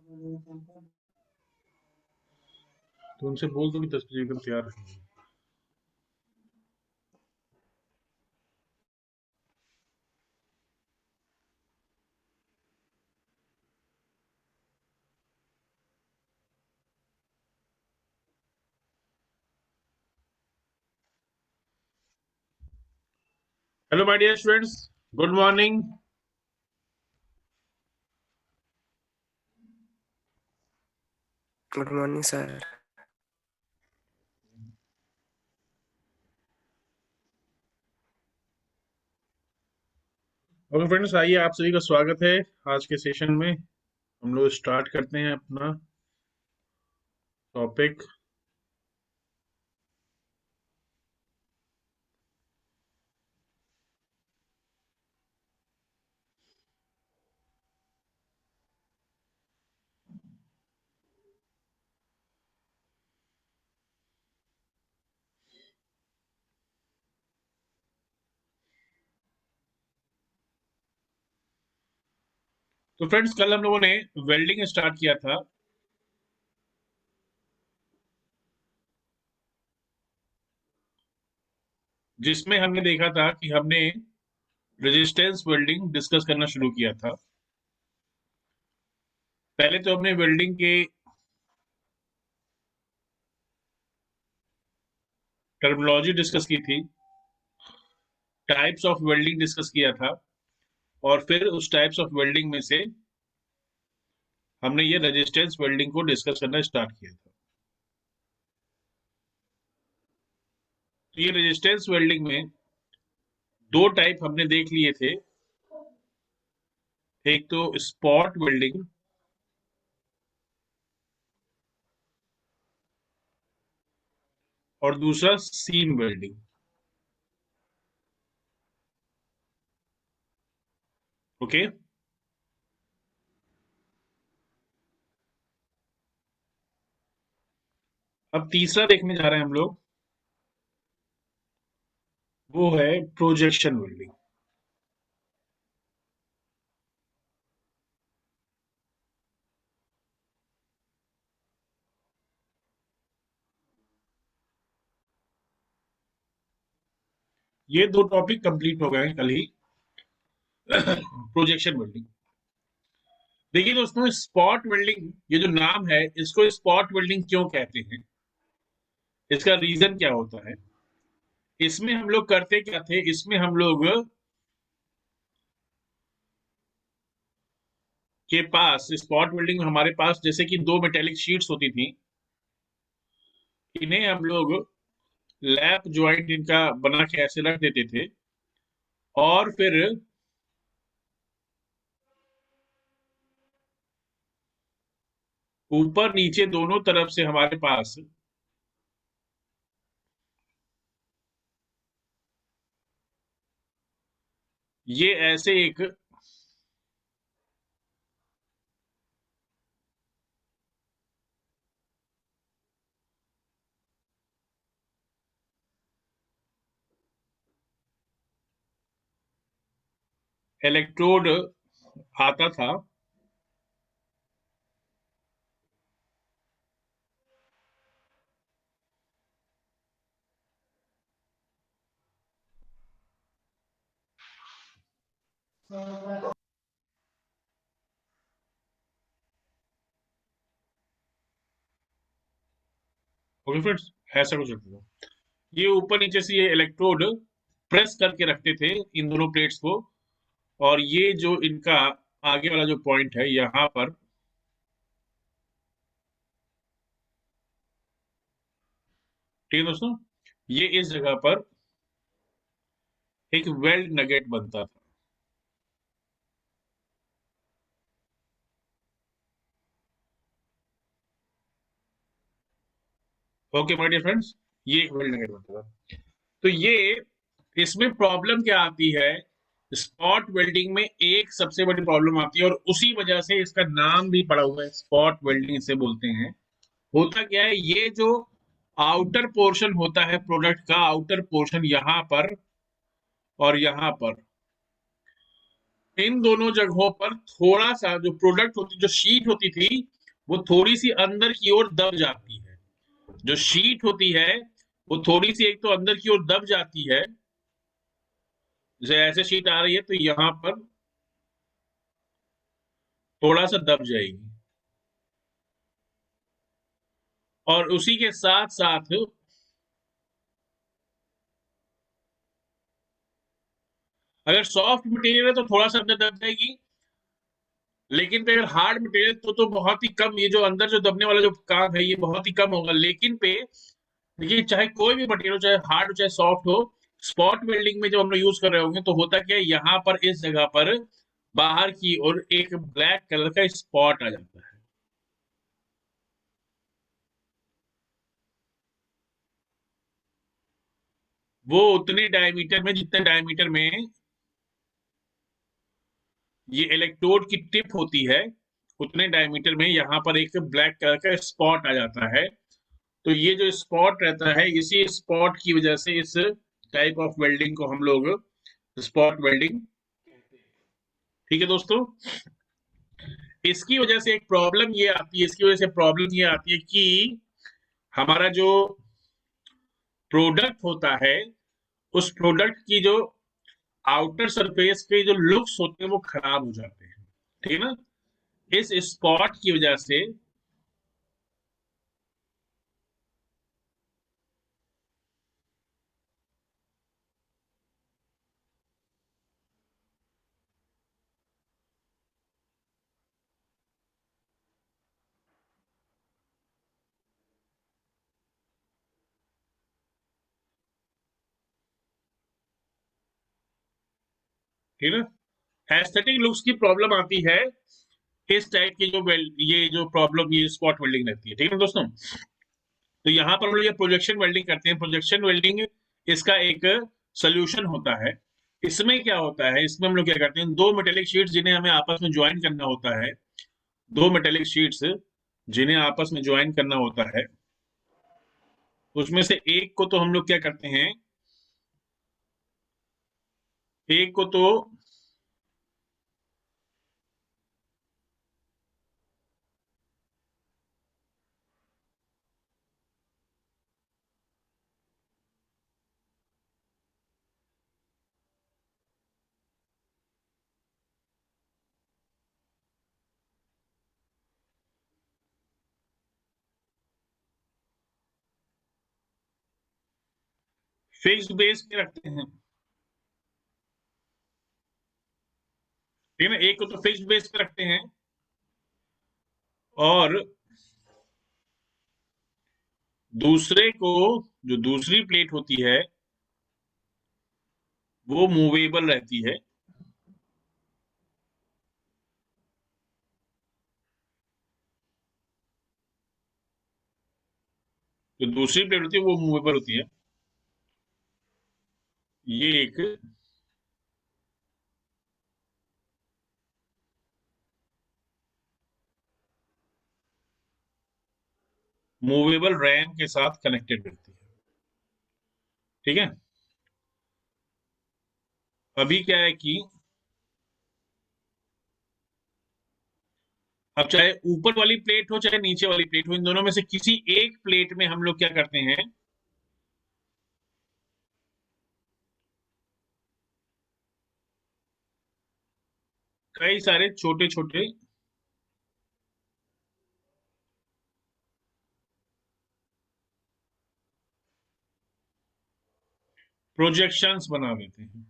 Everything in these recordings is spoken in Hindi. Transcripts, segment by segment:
तो उनसे बोल दो कि 10 बजे एकदम तैयार रहेंगे। Hello my dear students, good morning. Good morning sir. Okay friends, आइए आप सभी का स्वागत है आज के सेशन में। हम लोग स्टार्ट करते हैं अपना टॉपिक। तो फ्रेंड्स, कल हम लोगों ने वेल्डिंग स्टार्ट किया था। जिसमें हमने देखा था कि हमने रेजिस्टेंस वेल्डिंग डिस्कस करना शुरू किया था। पहले तो हमने वेल्डिंग के टर्मिनोलॉजी डिस्कस की थी, टाइप्स ऑफ वेल्डिंग डिस्कस किया था, और फिर उस टाइप्स ऑफ वेल्डिंग में से हमने ये रेजिस्टेंस वेल्डिंग को डिस्कस करना स्टार्ट किया था। तो ये रेजिस्टेंस वेल्डिंग में दो टाइप हमने देख लिए थे। एक तो स्पॉट वेल्डिंग और दूसरा सीम वेल्डिंग। ओके, अब तीसरा देखने जा रहे हैं हम लोग, वो है प्रोजेक्शन वेल्डिंग। ये दो टॉपिक कंप्लीट हो गए हैं कल ही। प्रोजेक्शन वेल्डिंग, देखिए दोस्तों, स्पॉट वेल्डिंग ये जो नाम है, इसको स्पॉट वेल्डिंग क्यों कहते हैं, इसका रीजन क्या होता है। इसमें हम लोग करते क्या थे, इसमें हम लोग के पास स्पॉट वेल्डिंग में हमारे पास जैसे कि दो मेटेलिक शीट्स होती थी। इन्हें हम लोग लैप ज्वाइंट इनका बना के ऐसे रख देते थे, और फिर ऊपर नीचे दोनों तरफ से हमारे पास ये ऐसे एक इलेक्ट्रोड आता था। ओके फ्रेंड्स, ऐसा कुछ रखता था। ये ऊपर नीचे से ये इलेक्ट्रोड प्रेस करके रखते थे इन दोनों प्लेट्स को, और ये जो इनका आगे वाला जो पॉइंट है यहाँ पर, ठीक है दोस्तों, ये इस जगह पर एक वेल्ड नगेट बनता था। ओके माय डियर फ्रेंड्स, ये एक वेल्ड नगेट बनता था। तो ये इसमें प्रॉब्लम क्या आती है, स्पॉट वेल्डिंग में एक सबसे बड़ी प्रॉब्लम आती है, और उसी वजह से इसका नाम भी पड़ा हुआ है, स्पॉट वेल्डिंग इसे बोलते हैं। होता क्या है, ये जो आउटर पोर्शन होता है प्रोडक्ट का, आउटर पोर्शन यहाँ पर और यहाँ पर, इन दोनों जगहों पर थोड़ा सा जो प्रोडक्ट होती, जो शीट होती थी, वो थोड़ी सी अंदर की ओर दब जाती है। जो शीट होती है वो थोड़ी सी एक तो अंदर की ओर दब जाती है, जैसे ऐसे शीट आ रही है तो यहाँ पर थोड़ा सा दब जाएगी। और उसी के साथ साथ अगर सॉफ्ट मटेरियल है तो थोड़ा सा अंदर दब जाएगी, लेकिन पे अगर हार्ड मटेरियल तो बहुत ही कम, ये जो अंदर जो दबने वाला जो काम है ये बहुत ही कम होगा। लेकिन पे देखिए, चाहे कोई भी मटेरियल, चाहे हार्ड हो चाहे सॉफ्ट हो, स्पॉट वेल्डिंग में जब हम लोग यूज कर रहे होंगे तो होता क्या है, यहाँ पर इस जगह पर बाहर की ओर एक ब्लैक कलर का स्पॉट आ जाता है। वो उतने डायमीटर में, जितने डायमीटर में ये इलेक्ट्रोड की टिप होती है, उतने डायमीटर में यहाँ पर एक ब्लैक कलर का स्पॉट आ जाता है। तो ये जो स्पॉट रहता है, इसी स्पॉट की वजह से इस टाइप ऑफ वेल्डिंग को हम लोग स्पॉट वेल्डिंग। ठीक है दोस्तों, इसकी वजह से एक प्रॉब्लम ये आती है, इसकी वजह से प्रॉब्लम ये आती है कि हमारा जो प्रोडक्ट होता है, उस प्रोडक्ट की जो आउटर सरफेस के जो लुक्स होते हैं वो खराब हो जाते हैं। ठीक है ना, इस स्पॉट की वजह से। ठीक है ना, एस्थेटिक लुक्स की प्रॉब्लम आती है इस टाइप की जो ये जो प्रॉब्लम, ये स्पॉट वेल्डिंग रहती है। ठीक है ना दोस्तों, तो यहाँ पर हम लोग ये प्रोजेक्शन वेल्डिंग करते हैं। प्रोजेक्शन वेल्डिंग इसका एक सोल्यूशन होता है। इसमें क्या होता है, इसमें हम लोग क्या करते हैं, दो मेटेलिक शीट्स जिन्हें हमें आपस में ज्वाइन करना होता है, दो मेटेलिक शीट्स जिन्हें आपस में ज्वाइन करना होता है, उसमें से एक को तो हम लोग क्या करते हैं, एक को तो फिक्स्ड बेस पे रखते हैं। ठीक है ना, एक को तो फिक्स्ड बेस पे रखते हैं, और दूसरे को, जो दूसरी प्लेट होती है वो मूवेबल रहती है। जो दूसरी प्लेट होती है वो मूवेबल होती है। ये एक मूवेबल रैम के साथ कनेक्टेड रहती है। ठीक है, अभी क्या है कि अब चाहे ऊपर वाली प्लेट हो चाहे नीचे वाली प्लेट हो, इन दोनों में से किसी एक प्लेट में हम लोग क्या करते हैं, कई सारे छोटे छोटे प्रोजेक्शंस बना देते हैं।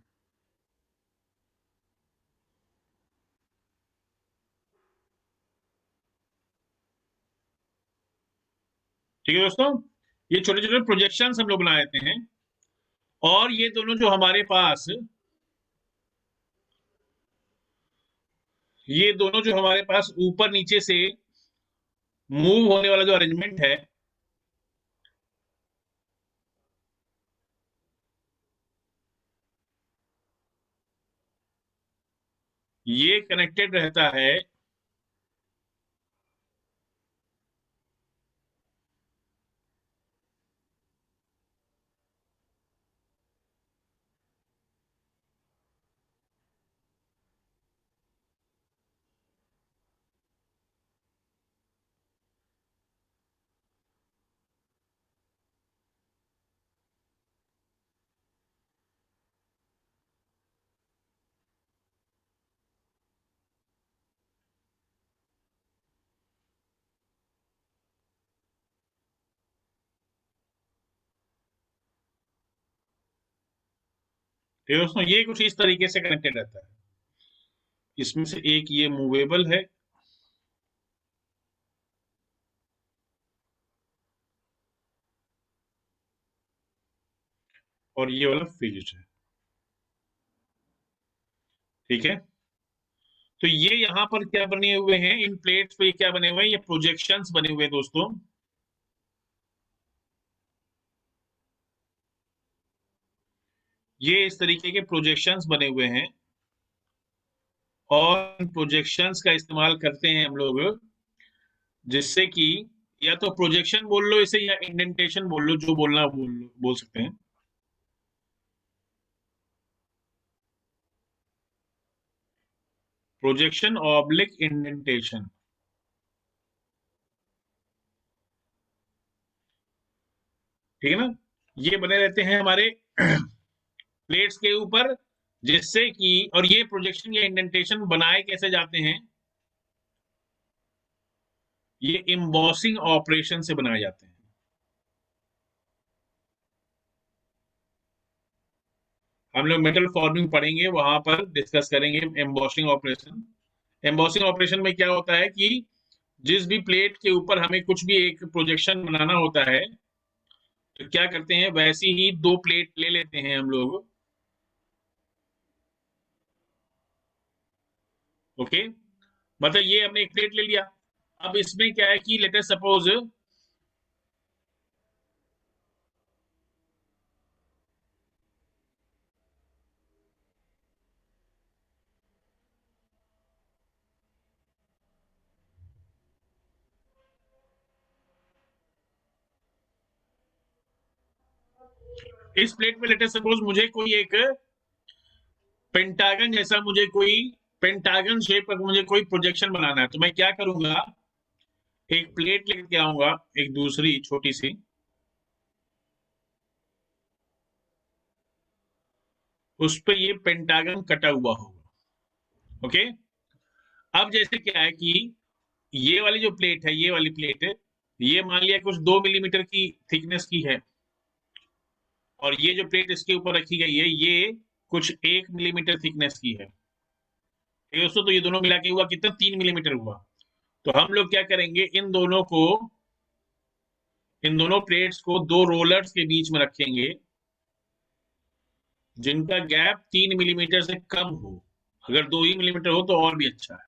ठीक है दोस्तों, ये छोटे छोटे प्रोजेक्शंस हम लोग बना देते हैं। और ये दोनों जो हमारे पास, ये दोनों जो हमारे पास ऊपर नीचे से मूव होने वाला जो अरेंजमेंट है, ये कनेक्टेड रहता है ठीक है दोस्तों, ये कुछ इस तरीके से कनेक्टेड रहता है। इसमें से एक ये मूवेबल है, और ये वाला फिक्स्ड है। ठीक है, तो ये यहाँ पर क्या बने हुए हैं, इन प्लेट्स पे क्या बने हुए हैं, ये प्रोजेक्शंस बने हुए हैं दोस्तों। ये इस तरीके के प्रोजेक्शंस बने हुए हैं, और प्रोजेक्शंस का इस्तेमाल करते हैं हम लोग, जिससे कि या तो प्रोजेक्शन बोल लो इसे, या इंडेंटेशन बोल लो, जो बोलना बोल सकते हैं। प्रोजेक्शन ऑब्लिक इंडेंटेशन, ठीक है ना। ये बने रहते हैं हमारे प्लेट्स के ऊपर, जिससे कि, और ये प्रोजेक्शन या इंडेंटेशन बनाए कैसे जाते हैं, ये एम्बॉसिंग ऑपरेशन से बनाए जाते हैं। हम लोग मेटल फॉर्मिंग पढ़ेंगे, वहां पर डिस्कस करेंगे एम्बॉसिंग ऑपरेशन। एम्बॉसिंग ऑपरेशन में क्या होता है कि जिस भी प्लेट के ऊपर हमें कुछ भी एक प्रोजेक्शन बनाना होता है, तो क्या करते हैं, वैसी ही दो प्लेट ले लेते हैं हम लोग। ओके, मतलब ये हमने एक प्लेट ले लिया। अब इसमें क्या है कि लेट अस सपोज, इस प्लेट में लेट अस सपोज मुझे कोई एक पेंटागन जैसा, मुझे कोई पेंटागन शेप का मुझे कोई प्रोजेक्शन बनाना है, तो मैं क्या करूंगा, एक प्लेट लेके आऊंगा, एक दूसरी छोटी सी, उस पे ये पेंटागन कटा हुआ होगा। ओके, अब जैसे क्या है कि ये वाली जो प्लेट है, ये वाली प्लेट है, ये मान लिया कुछ 2 मिलीमीटर की थिकनेस की है, और ये जो प्लेट इसके ऊपर रखी गई है, ये कुछ 1 मिलीमीटर थिकनेस की है। ठीक है दोस्तों, तो ये दोनों मिला के हुआ कितना, 3 मिलीमीटर हुआ। तो हम लोग क्या करेंगे, इन दोनों प्लेट्स को दो रोलर्स के बीच में रखेंगे, जिनका गैप 3 मिलीमीटर से कम हो। अगर 2 ही मिलीमीटर हो तो और भी अच्छा है।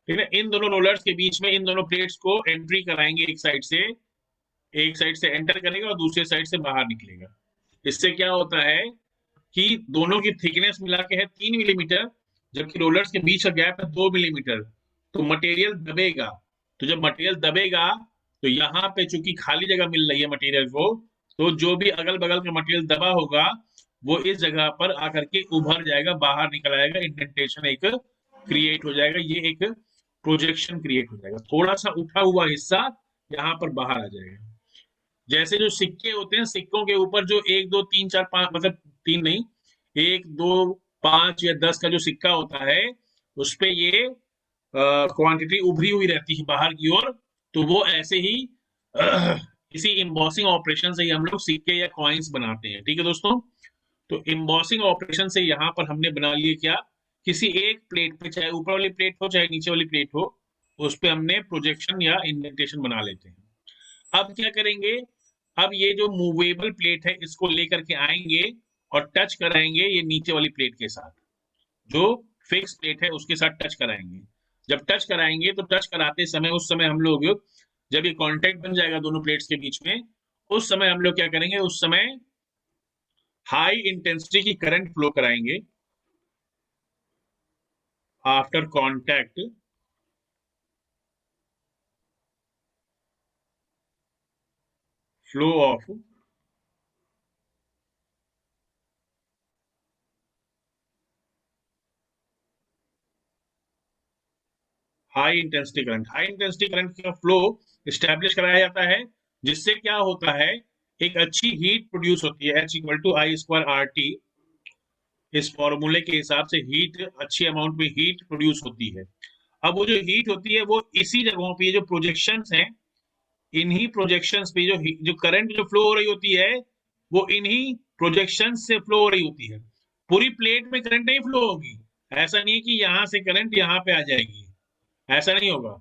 ठीक है, इन दोनों रोलर्स के बीच में इन दोनों प्लेट्स को एंट्री कराएंगे, एक साइड से एंटर करेगा और दूसरे साइड से बाहर निकलेगा। इससे क्या होता है कि दोनों की थिकनेस मिला के है 3 मिलीमीटर, जबकि रोलर्स के बीच का गैप है 2 मिलीमीटर। तो मटेरियल दबेगा, तो जब मटेरियल दबेगा, तो यहाँ पे चूंकि खाली जगह मिल रही है मटेरियल को, तो जो भी अगल बगल का मटेरियल दबा होगा, वो इस जगह पर आकर के उभर जाएगा, बाहर निकल आएगा, इंडेंटेशन एक क्रिएट हो जाएगा, ये एक प्रोजेक्शन क्रिएट हो जाएगा, थोड़ा सा उठा हुआ हिस्सा यहाँ पर बाहर आ जाएगा। जैसे जो सिक्के होते हैं, सिक्कों के ऊपर जो 1 2 3 4 5, मतलब तीन नहीं, 1 2 5 या 10 का जो सिक्का होता है, उस पे ये क्वांटिटी उभरी हुई रहती है बाहर की ओर। तो वो ऐसे ही इसी इम्बॉसिंग ऑपरेशन से ही हम लोग सिक्के या कॉइन्स बनाते हैं। ठीक है दोस्तों, तो इम्बॉसिंग ऑपरेशन से यहाँ पर हमने बना लिए क्या, किसी एक प्लेट पे, चाहे ऊपर वाली प्लेट हो चाहे नीचे वाली प्लेट हो, उस पे हमने प्रोजेक्शन या इंडेंटेशन बना लेते हैं। अब क्या करेंगे, अब ये जो मूवेबल प्लेट है, इसको लेकर के आएंगे और टच कराएंगे ये नीचे वाली प्लेट के साथ, जो फिक्स प्लेट है उसके साथ टच कराएंगे। जब टच कराएंगे, तो टच कराते समय, उस समय हम लोग, जब ये कांटेक्ट बन जाएगा दोनों प्लेट्स के बीच में, उस समय हम लोग क्या करेंगे, उस समय हाई इंटेंसिटी की करंट फ्लो कराएंगे। After contact, flow of high intensity current का फ्लो स्टैब्लिश कराया जाता है, जिससे क्या होता है, एक अच्छी हीट प्रोड्यूस होती है, H = I²RT। इस फॉर्मूले के हिसाब से हीट, अच्छी अमाउंट में हीट प्रोड्यूस होती है। अब वो जो हीट होती है, वो इसी जगहों पे, जो प्रोजेक्शंस हैं, इन्हीं प्रोजेक्शंस पे जो करंट जो फ्लो हो रही होती है, वो इन्हीं प्रोजेक्शन से फ्लो हो रही होती है। पूरी प्लेट में करंट नहीं फ्लो होगी। ऐसा नहीं है कि यहाँ से करंट यहाँ पे आ जाएगी, ऐसा नहीं होगा।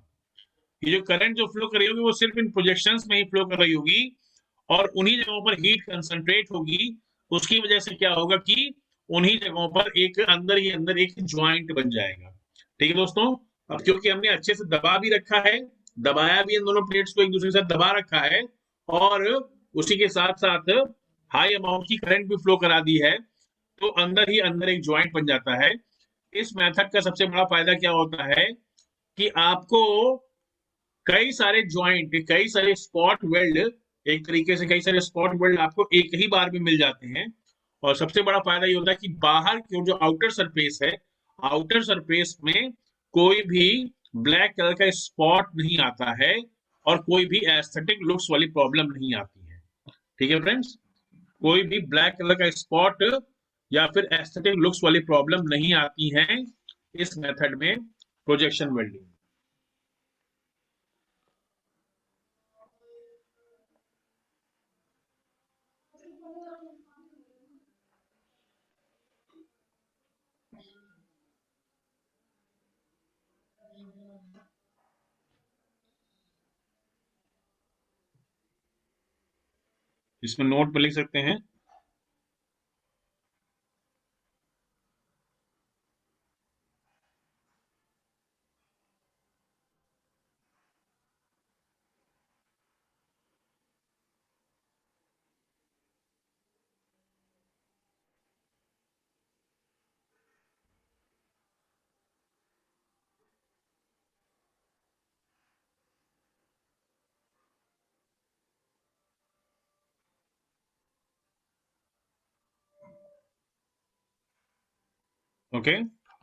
ये जो करंट जो फ्लो कर रही होगी वो सिर्फ इन प्रोजेक्शंस में ही फ्लो कर रही होगी, और उन्हीं जगहों पर हीट कंसंट्रेट होगी। उसकी वजह से क्या होगा कि उन्हीं जगहों पर एक अंदर ही अंदर एक ज्वाइंट बन जाएगा। ठीक है दोस्तों, अब क्योंकि हमने अच्छे से दबा भी रखा है, दबाया भी इन दोनों प्लेट्स को एक दूसरे के साथ दबा रखा है, और उसी के साथ साथ हाई अमाउंट की करंट भी फ्लो करा दी है, तो अंदर ही अंदर एक ज्वाइंट बन जाता है। इस मेथड का सबसे बड़ा फायदा क्या होता है कि आपको कई सारे ज्वाइंट, कई सारे स्पॉट वेल्ड, एक तरीके से कई सारे स्पॉट वेल्ड आपको एक ही बार में मिल जाते हैं। और सबसे बड़ा फायदा ये होता है कि बाहर की जो आउटर सरफेस है, आउटर सरफेस में कोई भी ब्लैक कलर का स्पॉट नहीं आता है, और कोई भी एस्थेटिक लुक्स वाली प्रॉब्लम नहीं आती है। ठीक है फ्रेंड्स, कोई भी ब्लैक कलर का स्पॉट या फिर एस्थेटिक लुक्स वाली प्रॉब्लम नहीं आती है इस मेथड में, प्रोजेक्शन वेल्डिंग। इसमें नोट पर लिख सकते हैं। Okay,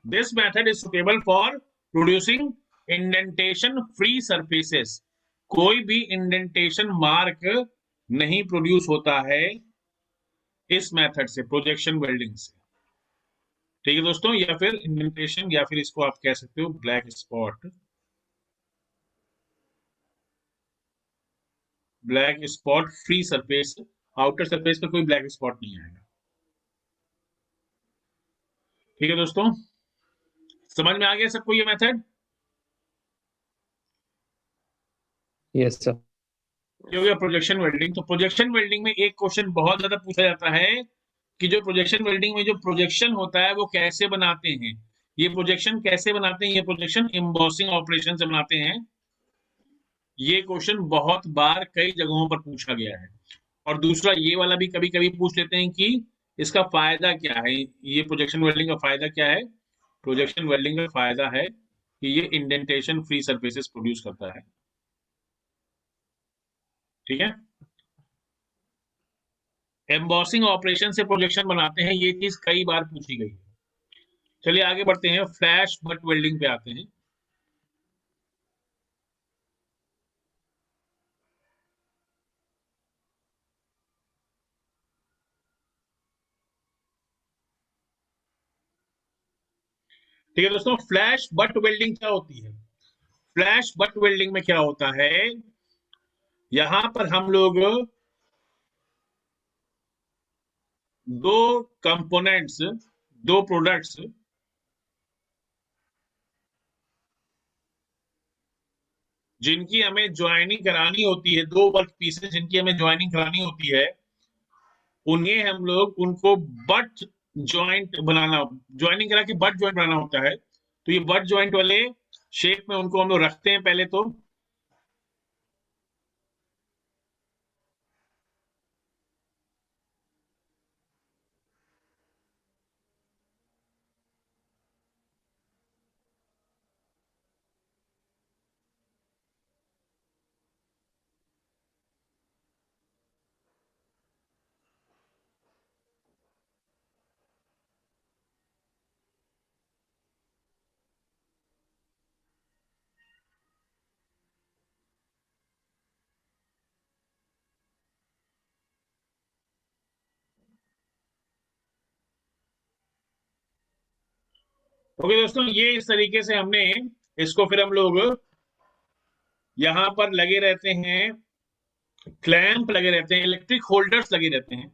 this method is suitable for producing indentation free surfaces. कोई भी इंडेंटेशन मार्क नहीं प्रोड्यूस होता है इस मेथड से, प्रोजेक्शन वेल्डिंग से। ठीक है दोस्तों, या फिर इंडेंटेशन, या फिर इसको आप कह सकते हो black spot, black spot free surface. Outer surface पे कोई ब्लैक स्पॉट नहीं आएगा। ठीक है दोस्तों, समझ में आ गया सबको ये मेथड? Yes sir. ये हो गया प्रोजेक्शन वेल्डिंग। तो प्रोजेक्शन वेल्डिंग में एक क्वेश्चन बहुत ज्यादा पूछा जाता है कि जो प्रोजेक्शन वेल्डिंग में जो प्रोजेक्शन होता है वो कैसे बनाते हैं। ये प्रोजेक्शन कैसे बनाते हैं? ये प्रोजेक्शन एम्बॉसिंग ऑपरेशन से बनाते हैं। ये क्वेश्चन बहुत बार कई जगहों पर पूछा गया है। और दूसरा ये वाला भी कभी कभी पूछ लेते हैं कि इसका फायदा क्या है। ये प्रोजेक्शन वेल्डिंग का फायदा क्या है? प्रोजेक्शन वेल्डिंग का फायदा है कि ये इंडेंटेशन फ्री सरफेसेस प्रोड्यूस करता है। ठीक है, एम्बॉसिंग ऑपरेशन से प्रोजेक्शन बनाते हैं, ये चीज कई बार पूछी गई है। चलिए आगे बढ़ते हैं, फ्लैश बट वेल्डिंग पे आते हैं। ठीक है दोस्तों, फ्लैश बट वेल्डिंग क्या होती है? फ्लैश बट वेल्डिंग में क्या होता है, यहां पर हम लोग दो कंपोनेंट्स, दो प्रोडक्ट्स, जिनकी हमें ज्वाइनिंग करानी होती है, दो वर्क पीसेस जिनकी हमें ज्वाइनिंग करानी होती है, उन्हें हम लोग उनको बट ज्वाइंट बनाना, ज्वाइनिंग करा के बट ज्वाइंट बनाना होता है। तो ये बट ज्वाइंट वाले शेप में उनको हम लोग रखते हैं पहले तो। ओके दोस्तों, ये इस तरीके से हमने इसको, फिर हम लोग यहाँ पर लगे रहते हैं, क्लैंप लगे रहते हैं, इलेक्ट्रिक होल्डर्स लगे रहते हैं।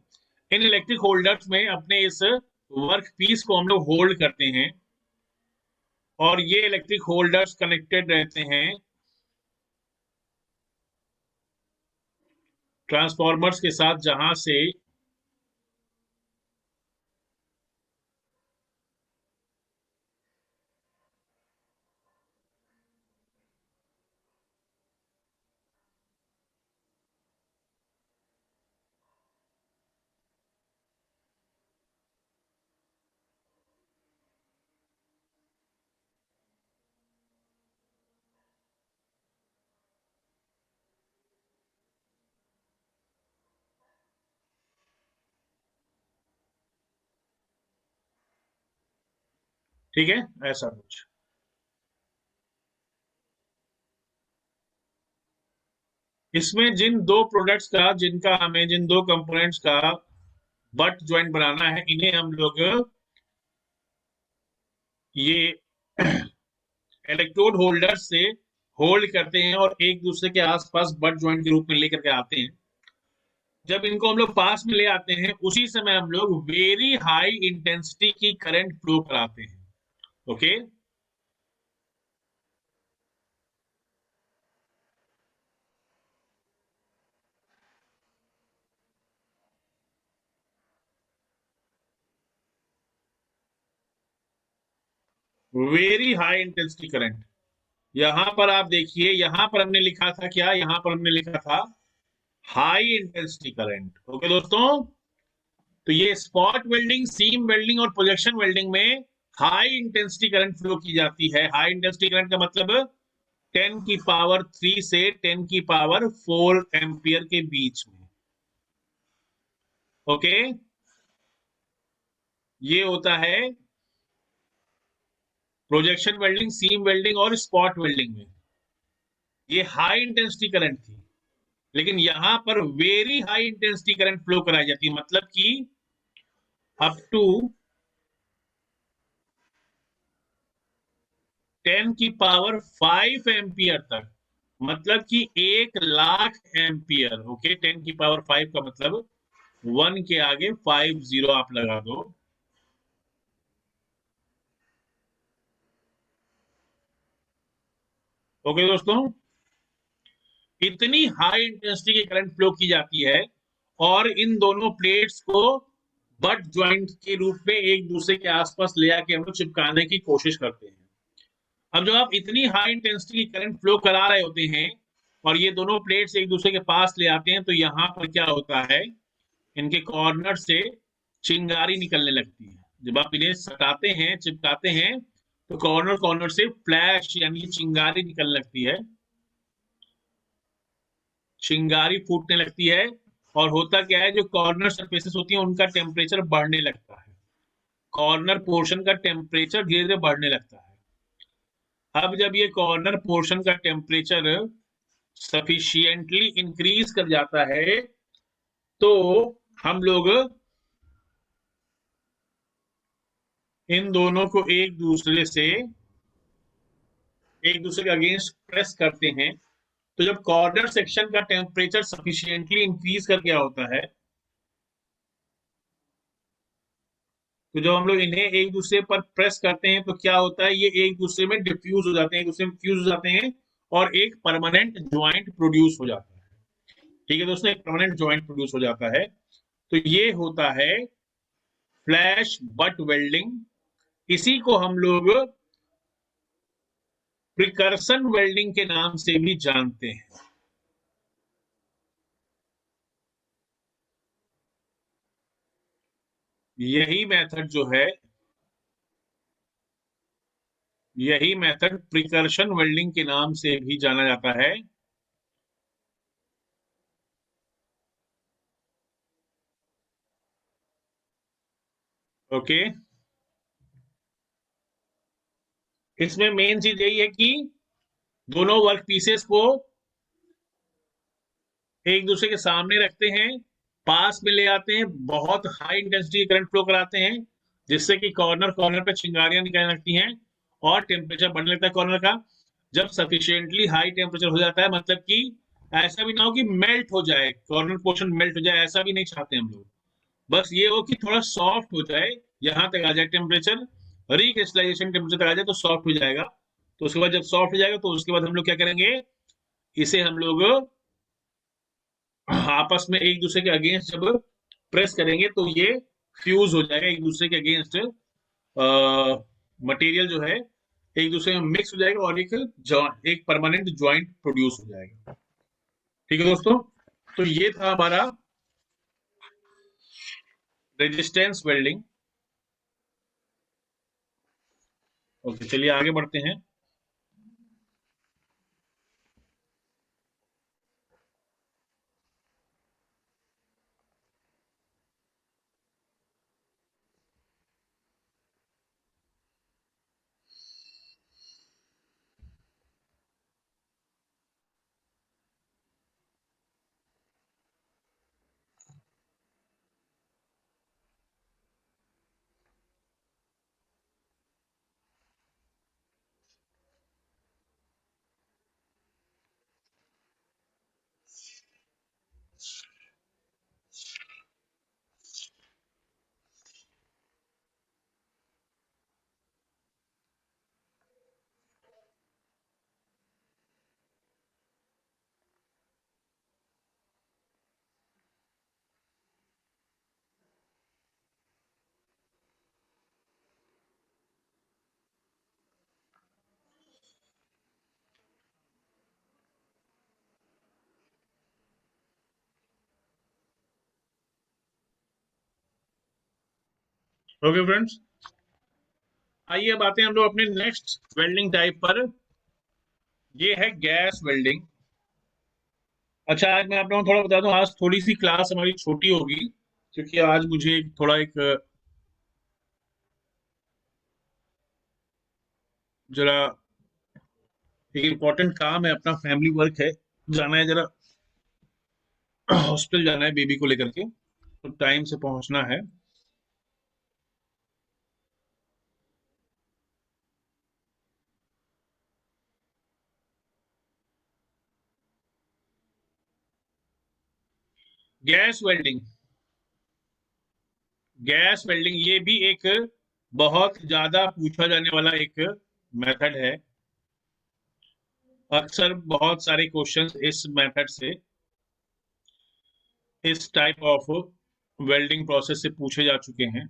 इन इलेक्ट्रिक होल्डर्स में अपने इस वर्क पीस को हम लोग होल्ड करते हैं और ये इलेक्ट्रिक होल्डर्स कनेक्टेड रहते हैं ट्रांसफॉर्मर्स के साथ, जहां से ठीक है, ऐसा कुछ। इसमें जिन दो प्रोडक्ट्स का, जिन दो कंपोनेंट्स का बट ज्वाइंट बनाना है, इन्हें हम लोग ये इलेक्ट्रोड होल्डर से होल्ड करते हैं और एक दूसरे के आसपास बट ज्वाइंट के रूप में लेकर के आते हैं। जब इनको हम लोग पास में ले आते हैं, उसी समय हम लोग वेरी हाई इंटेंसिटी की करंट फ्लो कराते हैं। Okay, very high intensity current. यहां पर आप देखिए, यहां पर हमने लिखा था क्या, यहां पर हमने लिखा था हाई इंटेंसिटी करंट। ओके दोस्तों, तो ये स्पॉट वेल्डिंग, सीम वेल्डिंग और प्रोजेक्शन वेल्डिंग में हाई इंटेंसिटी करंट फ्लो की जाती है। हाई इंटेंसिटी करंट का मतलब 10 की पावर 3 से 10 की पावर 4 एम्पियर के बीच में। ओके, ये होता है प्रोजेक्शन वेल्डिंग, सीम वेल्डिंग और स्पॉट वेल्डिंग में। ये हाई इंटेंसिटी करंट थी, लेकिन यहां पर very high intensity current flow कराई जाती है, मतलब कि अप टू 10 की पावर 5 एम्पियर तक, मतलब कि 1,00,000 एम्पियर। ओके, 10 की पावर 5 का मतलब 1 के आगे 5 जीरो आप लगा दो। ओके दोस्तों, इतनी हाई इंटेंसिटी की करंट फ्लो की जाती है और इन दोनों प्लेट्स को बट ज्वाइंट के रूप में एक दूसरे के आसपास ले आके हम लोग चिपकाने की कोशिश करते हैं। अब जब आप इतनी हाई इंटेंसिटी की करंट फ्लो करा रहे होते हैं और ये दोनों प्लेट्स एक दूसरे के पास ले आते हैं, तो यहाँ पर क्या होता है, इनके कॉर्नर से चिंगारी निकलने लगती है। जब आप इन्हें सटाते हैं, चिपकाते हैं, तो कॉर्नर कॉर्नर से फ्लैश यानी चिंगारी निकलने लगती है, चिंगारी फूटने लगती है। और होता क्या है, जो कॉर्नर सरफेसेस होती हैं उनका टेम्परेचर बढ़ने लगता है, कॉर्नर पोर्शन का टेम्परेचर धीरे धीरे बढ़ने लगता है। अब जब ये कॉर्नर पोर्शन का टेम्परेचर सफिशियंटली इंक्रीज कर जाता है, तो हम लोग इन दोनों को एक दूसरे के अगेंस्ट प्रेस करते हैं। तो जब कॉर्नर सेक्शन का टेम्परेचर सफिशियंटली इंक्रीज कर गया होता है, तो जब हम लोग इन्हें एक दूसरे पर प्रेस करते हैं, तो क्या होता है, ये एक दूसरे में डिफ्यूज हो जाते हैं, एक दूसरे में फ्यूज हो जाते हैं और एक परमानेंट ज्वाइंट प्रोड्यूस हो जाता है। ठीक है दोस्तों, एक परमानेंट ज्वाइंट प्रोड्यूस हो जाता है। तो ये होता है फ्लैश बट वेल्डिंग। इसी को हम लोग प्रिकर्सन वेल्डिंग के नाम से भी जानते हैं। यही मेथड जो है, यही मेथड प्रिकर्शन वेल्डिंग के नाम से भी जाना जाता है। ओके, इसमें मेन चीज यही है कि दोनों वर्क पीसेस को एक दूसरे के सामने रखते हैं, पास में ले आते हैं, बहुत हाई इंटेंसिटी करंट फ्लो कराते हैं, जिससे कि कॉर्नर कॉर्नर पे चिंगारियां निकलने लगती हैं और टेम्परेचर बढ़ने लगता है कॉर्नर का। जब सफिशियंटली हाई टेम्परेचर हो जाता है, मतलब कि ऐसा भी ना हो कि मेल्ट हो जाए, कॉर्नर पोर्शन मेल्ट हो जाए, ऐसा भी नहीं चाहते हम लोग। बस ये हो कि थोड़ा सॉफ्ट हो जाए, यहाँ तक आ जाए टेम्परेचर, रिक्रिस्टलाइजेशन टेम्परेचर तक आ जाए तो सॉफ्ट हो जाएगा। तो उसके बाद जब सॉफ्ट हो जाएगा तो उसके बाद हम लोग क्या करेंगे, इसे हम लोग आपस में एक दूसरे के अगेंस्ट जब प्रेस करेंगे तो ये फ्यूज हो जाएगा एक दूसरे के अगेंस्ट, मटेरियल जो है एक दूसरे में मिक्स हो जाएगा और एक परमानेंट जॉइंट प्रोड्यूस हो जाएगा। ठीक है दोस्तों, तो ये था हमारा रेजिस्टेंस वेल्डिंग। ओके, चलिए आगे बढ़ते हैं। ओके फ्रेंड्स, आइए अब आते हैं हम लोग अपने नेक्स्ट वेल्डिंग टाइप पर। ये है गैस वेल्डिंग। अच्छा, आज मैं आप लोगों को थोड़ा बता दूं, आज थोड़ी सी क्लास हमारी छोटी होगी क्योंकि आज मुझे थोड़ा एक जरा एक इम्पोर्टेंट काम है, अपना फैमिली वर्क है, जाना है जरा, हॉस्पिटल जाना है बेबी को लेकर के, तो टाइम से पहुंचना है। गैस वेल्डिंग, गैस वेल्डिंग ये भी एक बहुत ज्यादा पूछा जाने वाला एक मेथड है। अक्सर बहुत सारे क्वेश्चंस इस मेथड से, इस टाइप ऑफ वेल्डिंग प्रोसेस से पूछे जा चुके हैं।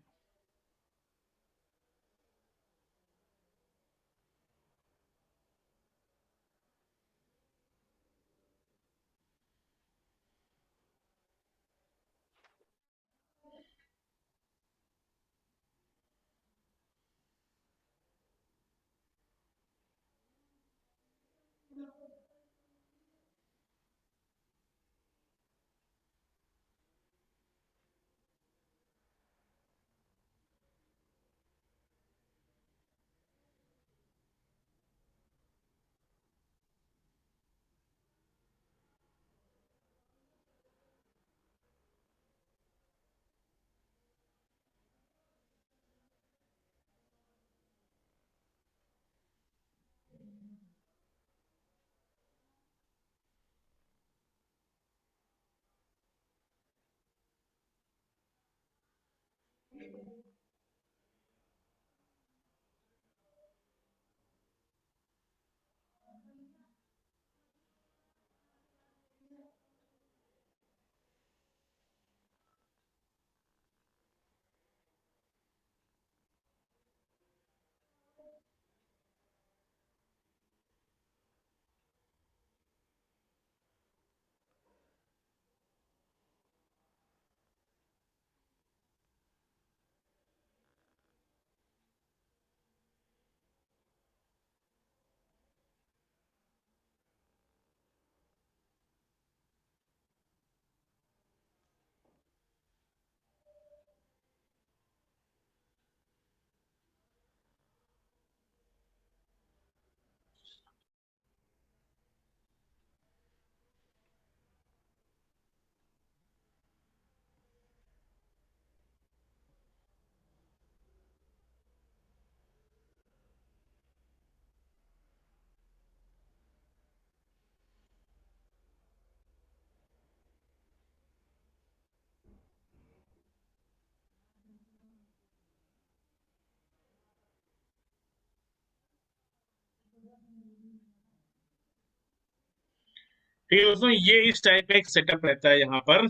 ठीक है दोस्तों, ये इस टाइप का एक सेटअप रहता है यहाँ पर।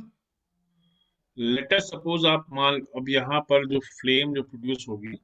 लेट अस सपोज आप मान, अब यहाँ पर जो फ्लेम जो प्रोड्यूस होगी,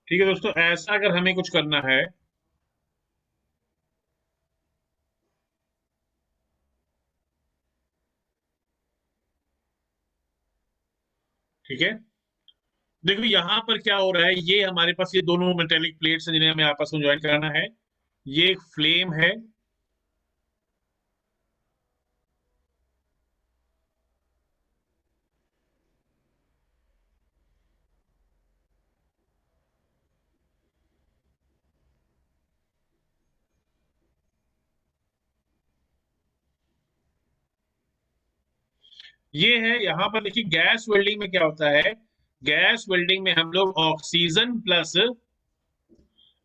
ठीक है दोस्तों, ऐसा अगर हमें कुछ करना है, ठीक है, देखो यहाँ पर क्या हो रहा है, ये हमारे पास ये दोनों मेटेलिक प्लेट्स हैं जिन्हें हमें आपस में ज्वाइन कराना है। ये एक फ्लेम है, ये है। यहाँ पर देखिए गैस वेल्डिंग में क्या होता है, गैस वेल्डिंग में हम लोग ऑक्सीजन प्लस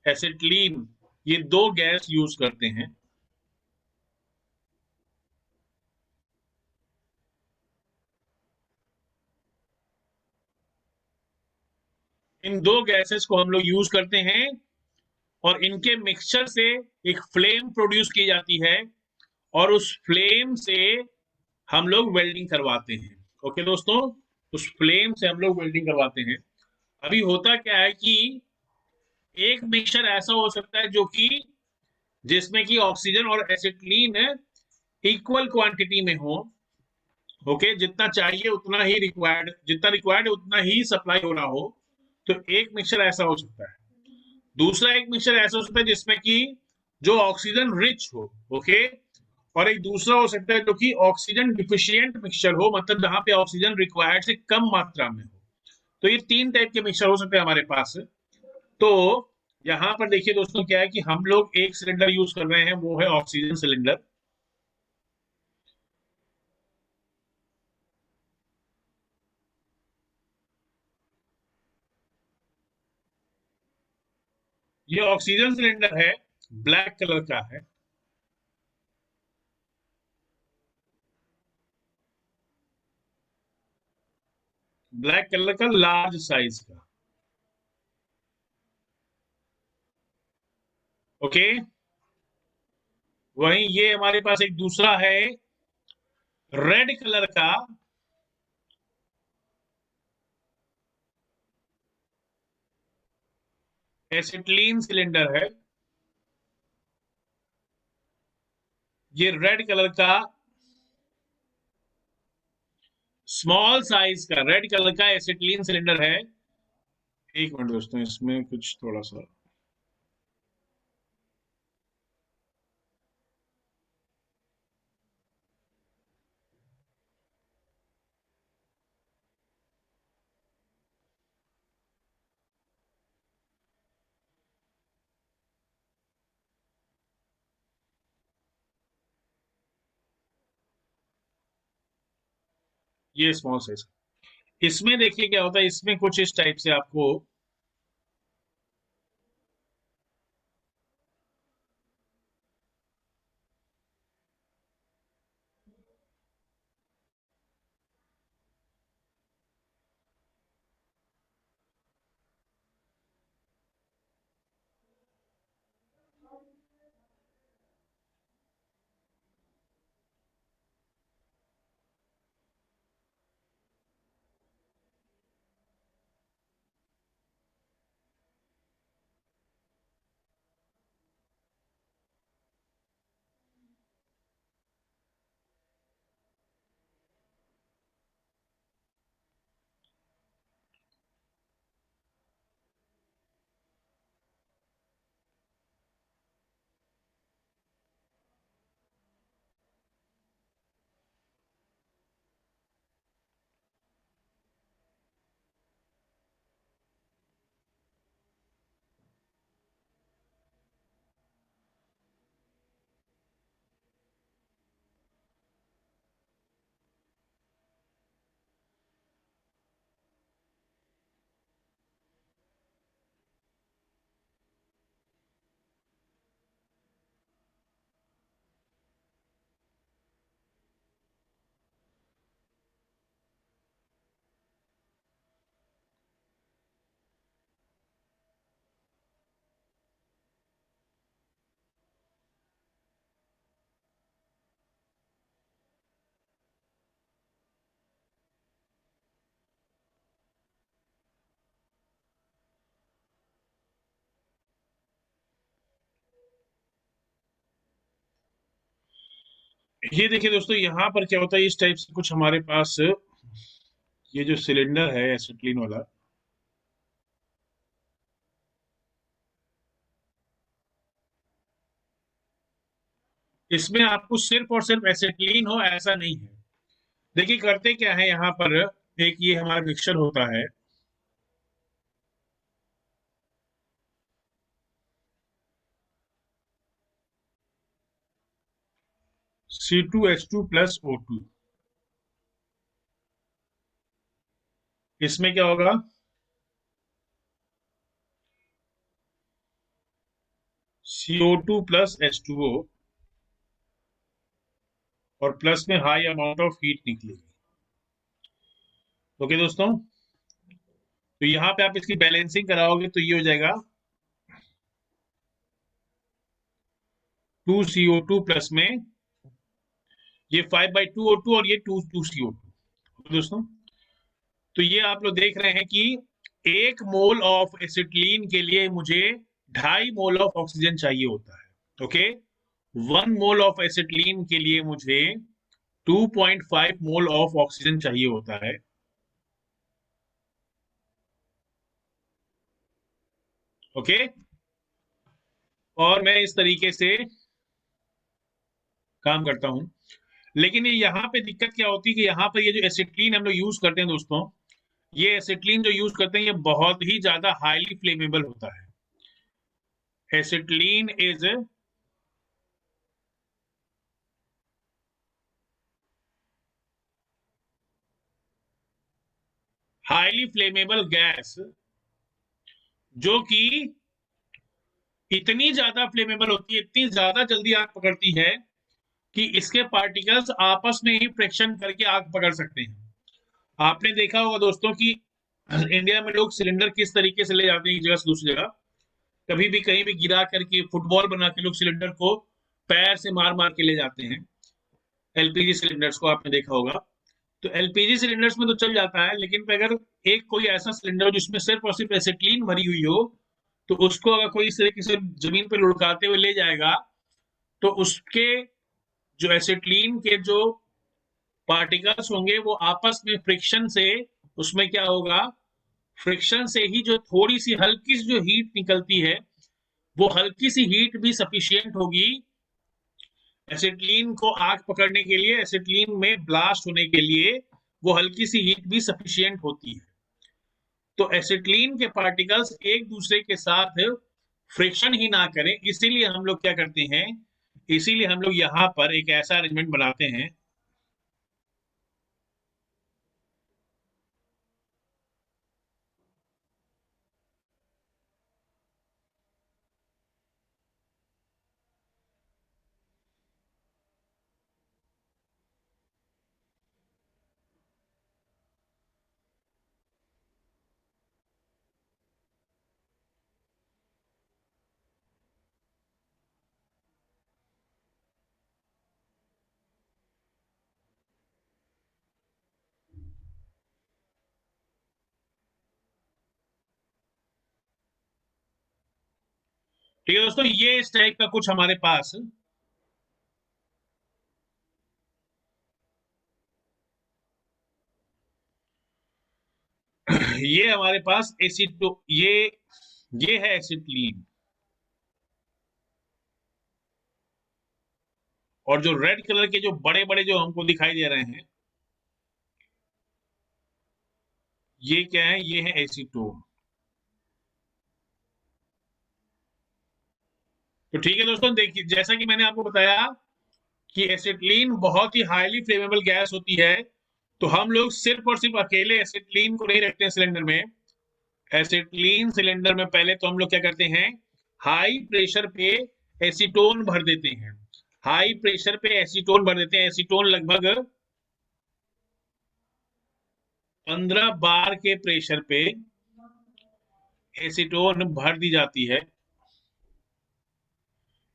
एसिटिलीन, ये दो गैस यूज करते हैं। इन दो गैसेस को हम लोग यूज करते हैं और इनके मिक्सचर से एक फ्लेम प्रोड्यूस की जाती है और उस फ्लेम से हम लोग वेल्डिंग करवाते हैं। ओके दोस्तों, उस फ्लेम से हम लोग वेल्डिंग करवाते हैं। अभी होता क्या है कि एक मिक्सचर ऐसा हो सकता है जो कि जिसमें कि ऑक्सीजन और एसिटिलीन इक्वल क्वांटिटी में हो। ओके, जितना चाहिए उतना ही रिक्वायर्ड, जितना रिक्वायर्ड है उतना ही सप्लाई हो रहा हो। तो एक मिक्सचर ऐसा हो सकता है। दूसरा एक मिक्सचर ऐसा हो सकता है जिसमें कि जो ऑक्सीजन रिच हो। ओके, और एक दूसरा हो सकता है जो कि ऑक्सीजन डिफिशियंट मिक्सचर हो, मतलब जहां पे ऑक्सीजन रिक्वायर्ड से कम मात्रा में हो। तो ये तीन टाइप के मिक्सचर हो सकते हैं हमारे पास। तो यहाँ पर देखिए दोस्तों क्या है कि हम लोग एक सिलेंडर यूज कर रहे हैं, वो है ऑक्सीजन सिलेंडर। ये ऑक्सीजन सिलेंडर है, ब्लैक कलर का है। ब्लैक कलर का, लार्ज साइज का। ओके, वहीं ये हमारे पास एक दूसरा है, रेड कलर का, एसिटिलीन सिलेंडर है। ये रेड कलर का, स्मॉल साइज का रेड कलर का एसिटिलीन सिलेंडर है। एक मिनट दोस्तों, इसमें कुछ थोड़ा सा, ये स्मॉल साइज। इसमें देखिए क्या होता है, इसमें कुछ इस टाइप से आपको ये देखिए दोस्तों, यहाँ पर क्या होता है, इस टाइप से कुछ हमारे पास ये जो सिलेंडर है एसिटिलीन वाला, इसमें आपको सिर्फ और सिर्फ एसिटिलीन हो ऐसा नहीं है। देखिए करते क्या है यहाँ पर, एक ये हमारा मिक्सचर होता है, C2H2 + O2। इसमें क्या होगा, CO2 + H2O, और प्लस में हाई अमाउंट ऑफ हीट निकलेगी। ओके दोस्तों, तो यहाँ पे आप इसकी बैलेंसिंग कराओगे तो ये हो जाएगा 2CO2 प्लस में ये 5/2O2 और ये 2CO2। दोस्तों, तो ये आप लोग देख रहे हैं कि 1 मोल ऑफ एसिटिलीन के लिए मुझे 2.5 मोल ऑफ ऑक्सीजन चाहिए होता है। ओके, 1 मोल ऑफ एसिटिलीन के लिए मुझे 2.5 मोल ऑफ ऑक्सीजन चाहिए होता है। ओके, और मैं इस तरीके से काम करता हूं। लेकिन ये यहाँ पे दिक्कत क्या होती है कि यहाँ पर ये जो एसिटिलीन हम लोग यूज करते हैं दोस्तों, ये एसिटिलीन जो यूज करते हैं ये बहुत ही ज्यादा हाईली फ्लेमेबल होता है। Acetylene is highly flammable gas, जो कि इतनी ज्यादा फ्लेमेबल होती है, इतनी ज्यादा जल्दी आग पकड़ती है कि इसके पार्टिकल्स आपस में ही फ्रिक्शन करके आग पकड़ सकते हैं। आपने देखा होगा दोस्तों कि इंडिया में लोग सिलेंडर किस तरीके से ले जाते हैं एक जगह से दूसरी जगह, कभी भी कहीं भी गिरा करके फुटबॉल बना के लोग सिलेंडर को पैर से मार मार के ले जाते हैं। एलपीजी सिलेंडर्स को आपने देखा होगा, तो एलपीजी सिलेंडर्स में तो चल जाता है, लेकिन अगर एक कोई ऐसा सिलेंडर हो जिसमें सिर्फ और सिर्फ एसिटिलीन भरी हुई हो, तो उसको अगर कोई इस तरीके से जमीन पे लुढ़काते हुए ले जाएगा, तो उसके जो एसिटिलीन के जो पार्टिकल्स होंगे वो आपस में फ्रिक्शन से, उसमें क्या होगा, फ्रिक्शन से ही जो थोड़ी सी हल्की सी जो हीट निकलती है, वो हल्की सी हीट भी सफिशियंट होगी एसिटिलीन को आग पकड़ने के लिए। एसिटिलीन में ब्लास्ट होने के लिए वो हल्की सी हीट भी सफिशियंट होती है। तो एसिटिलीन के पार्टिकल्स एक दूसरे के साथ फ्रिक्शन ही ना करें, इसीलिए हम लोग क्या करते हैं, इसीलिए हम लोग यहाँ पर एक ऐसा अरेंजमेंट बनाते हैं ठीक है दोस्तों, ये इस टाइप का कुछ हमारे पास ये हमारे पास एसिटो ये है एसिटिलीन। और जो रेड कलर के जो बड़े बड़े जो हमको दिखाई दे रहे हैं, ये क्या है? ये है एसीटोन। तो ठीक है दोस्तों, देखिए जैसा कि मैंने आपको बताया कि एसिटिलीन बहुत ही हाईली फ्लेमेबल गैस होती है। तो हम लोग सिर्फ और सिर्फ अकेले एसिटिलीन को नहीं रखते हैं सिलेंडर में। एसिटिलीन सिलेंडर में पहले तो हम लोग क्या करते हैं, हाई प्रेशर पे एसीटोन भर देते हैं। हाई प्रेशर पे एसीटोन भर देते हैं। एसीटोन लगभग 15 बार के प्रेशर पे एसीटोन भर दी जाती है।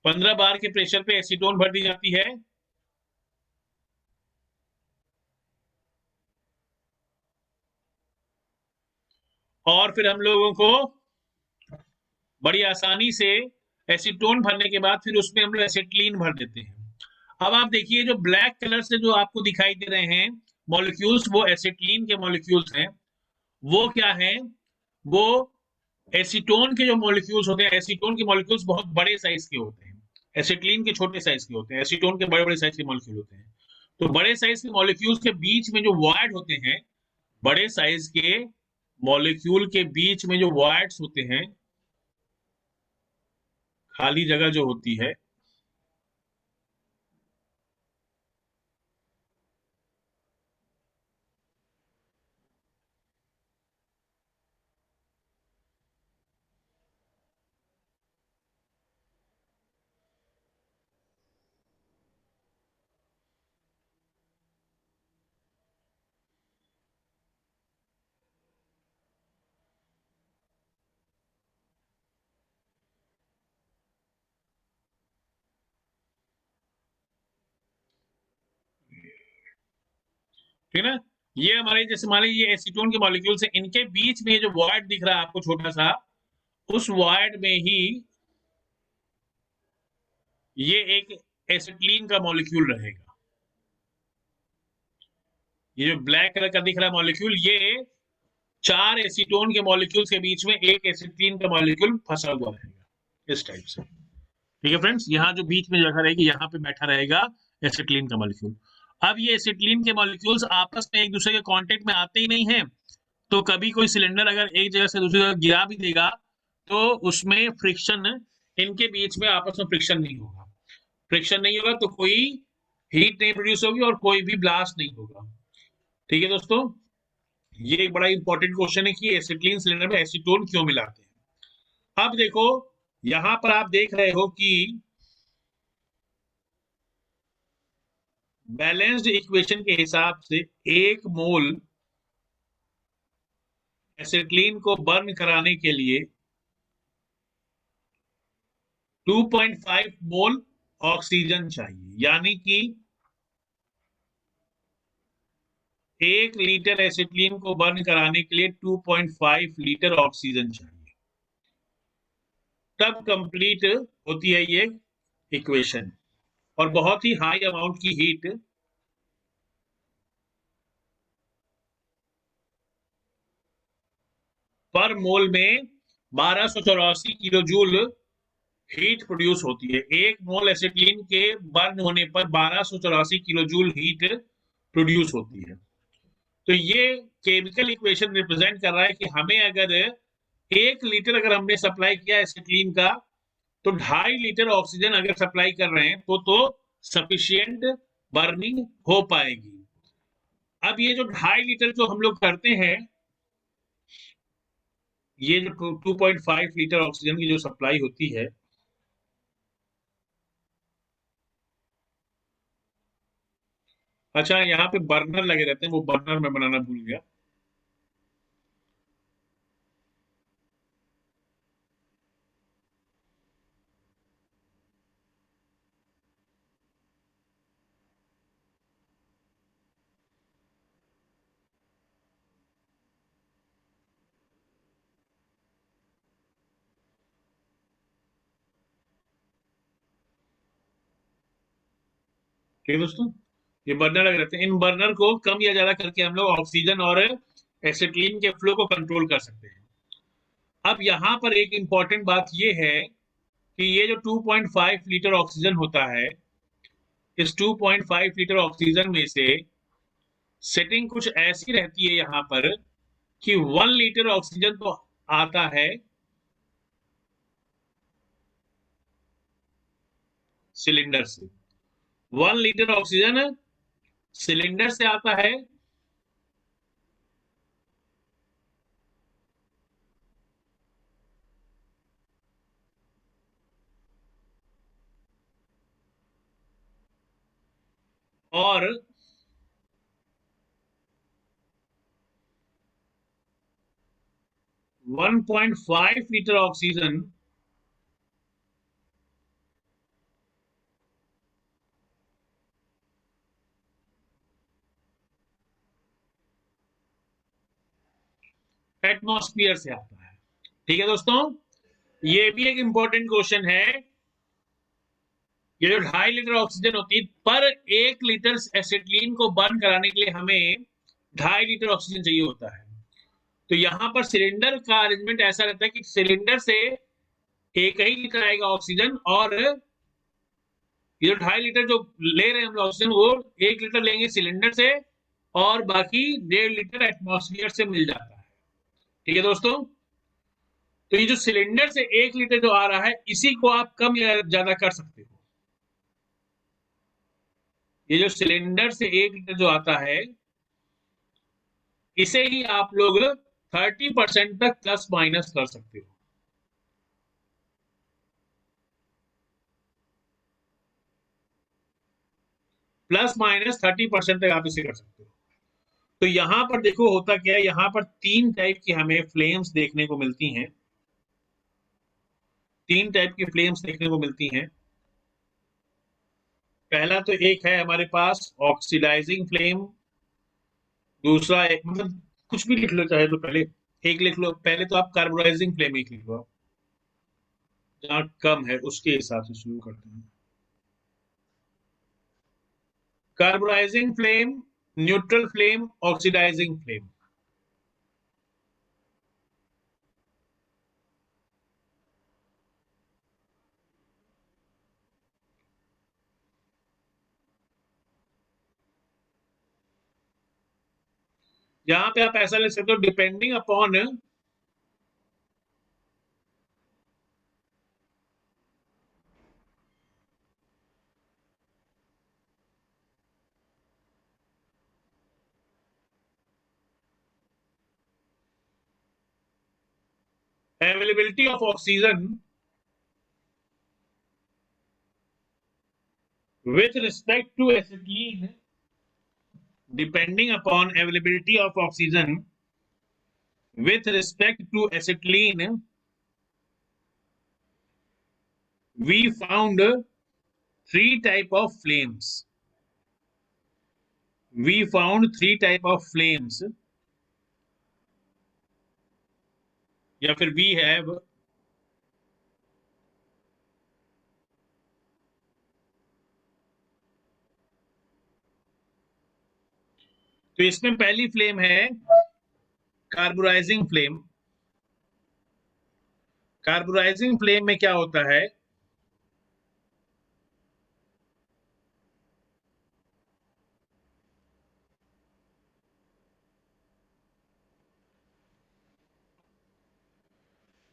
15 बार के प्रेशर पे एसीटोन भर दी जाती है। और फिर हम लोगों को बड़ी आसानी से एसीटोन भरने के बाद फिर उसमें हम लोग एसिटिलीन भर देते हैं। अब आप देखिए, जो ब्लैक कलर से जो आपको दिखाई दे रहे हैं मॉलिक्यूल्स, वो एसिटिलीन के मॉलिक्यूल्स हैं। वो क्या है? वो एसीटोन के जो मॉलिक्यूल्स होते हैं, एसीटोन के मॉलिक्यूल्स बहुत बड़े साइज के होते हैं। एसिटिलीन के छोटे साइज के होते हैं, एसीटोन के बड़े बड़े साइज के मॉलिक्यूल होते हैं। तो बड़े साइज के मॉलिक्यूल्स के बीच में जो वॉइड होते हैं, बड़े साइज के मॉलिक्यूल के बीच में जो वॉइड्स होते हैं, खाली जगह जो होती है, ठीक है ना? ये हमारे, जैसे मान लीजिए ये एसीटोन के मॉलिक्यूल्स हैं, इनके बीच में जो वॉइड दिख रहा है आपको छोटा सा, उस वॉइड में ही ये एक एसिटिलीन का मॉलिक्यूल रहेगा। ये जो ब्लैक कलर का दिख रहा है मॉलिक्यूल, ये 4 एसीटोन के मॉलिक्यूल्स के बीच में एक एसिटिलीन का मॉलिक्यूल फंसा हुआ रहेगा, इस टाइप से। ठीक है फ्रेंड्स, यहाँ जो बीच में जगह रहेगी, यहाँ पे बैठा रहेगा एसिटिलीन का मॉलिक्यूल। अब ये एसिटिलीन के मॉलिक्यूल्स आपस में एक दूसरे के कांटेक्ट में आते ही नहीं है। तो कभी कोई सिलेंडर अगर एक जगह से दूसरी जगह गिरा भी देगा, तो उसमें फ्रिक्शन, इनके बीच में आपस में फ्रिक्शन नहीं होगा। फ्रिक्शन नहीं होगा तो कोई हीट नहीं प्रोड्यूस होगी और कोई भी ब्लास्ट नहीं होगा। ठीक है दोस्तों, ये एक बड़ा इंपॉर्टेंट क्वेश्चन है कि एसिटिलीन सिलेंडर में एसीटोन क्यों मिलाते हैं। अब देखो, यहां पर आप देख रहे हो कि बैलेंस्ड इक्वेशन के हिसाब से 1 मोल एसिटिलीन को बर्न कराने के लिए 2.5 मोल ऑक्सीजन चाहिए। यानी कि 1 लीटर एसिटिलीन को बर्न कराने के लिए 2.5 लीटर ऑक्सीजन चाहिए। तब कंप्लीट होती है ये इक्वेशन। और बहुत ही हाई अमाउंट की हीट पर मोल में 1284 किलो जूल हीट प्रोड्यूस होती है। 1 मोल एसिटिलीन के बर्न होने पर 1284 किलो जूल हीट प्रोड्यूस होती है। तो ये केमिकल इक्वेशन रिप्रेजेंट कर रहा है कि हमें अगर 1 लीटर अगर हमने सप्लाई किया एसिटिलीन का, तो 2.5 लीटर ऑक्सीजन अगर सप्लाई कर रहे हैं तो सफिशियंट बर्निंग हो पाएगी। अब ये जो 2.5 लीटर जो हम लोग करते हैं, ये जो 2.5 लीटर ऑक्सीजन की जो सप्लाई होती है, अच्छा यहाँ पे बर्नर लगे रहते हैं, वो बर्नर मैं बनाना भूल गया। ठीक है दोस्तों, ये बर्नर लगे रहते हैं। इन बर्नर को कम या ज्यादा करके हम लोग ऑक्सीजन और एसिटिलीन के फ्लो को कंट्रोल कर सकते हैं। अब यहाँ पर एक इंपॉर्टेंट बात ये है कि ये जो 2.5 लीटर ऑक्सीजन होता है, इस 2.5 लीटर ऑक्सीजन में से सेटिंग कुछ ऐसी रहती है यहाँ पर कि 1 लीटर ऑक्सीजन तो आता है सिलेंडर से, 1 लीटर ऑक्सीजन सिलेंडर से आता है, और 1.5 लीटर ऑक्सीजन एटमॉस्फेयर से आता है। ठीक है दोस्तों, ये भी एक इंपॉर्टेंट क्वेश्चन है। ये जो 2.5 लीटर ऑक्सीजन होती है, पर 1 लीटर एसिटिलीन को बर्न कराने के लिए हमें 2.5 लीटर ऑक्सीजन चाहिए होता है। तो यहाँ पर सिलेंडर का अरेंजमेंट ऐसा रहता है कि सिलेंडर से 1 ही लीटर आएगा ऑक्सीजन, और ये जो 2.5 लीटर जो ले रहे हैं हम लोग ऑक्सीजन, वो 1 लीटर लेंगे सिलेंडर से, और बाकी 1.5 लीटर एटमॉस्फेयर से मिल जाता है। ठीक है दोस्तों, तो ये जो सिलेंडर से 1 लीटर जो आ रहा है, इसी को आप कम या ज्यादा कर सकते हो। ये जो सिलेंडर से 1 लीटर जो आता है, इसे ही आप लोग 30% तक प्लस माइनस कर सकते हो। प्लस माइनस 30% तक आप इसे कर सकते हो। तो यहां पर देखो होता क्या है, यहां पर 3 टाइप की हमें फ्लेम्स देखने को मिलती हैं। 3 टाइप की फ्लेम्स देखने को मिलती हैं। पहला तो एक है हमारे पास ऑक्सीडाइजिंग फ्लेम। दूसरा एक, मतलब कुछ भी लिख लो चाहे तो, पहले एक लिख लो। पहले तो आप कार्बोनाइजिंग फ्लेम एक लिख लो, जहां कम है उसके हिसाब से शुरू करते हैं। Carbonising flame, neutral flame, oxidising flame. यहाँ पे आप ऐसा लिख सकते हो, depending upon availability of oxygen with respect to acetylene, depending upon availability of oxygen with respect to acetylene, we found 3 type of flames. We found 3 type of flames, या फिर we have तो इसमें पहली फ्लेम है कार्बोनाइजिंग फ्लेम। कार्बोनाइजिंग फ्लेम में क्या होता है,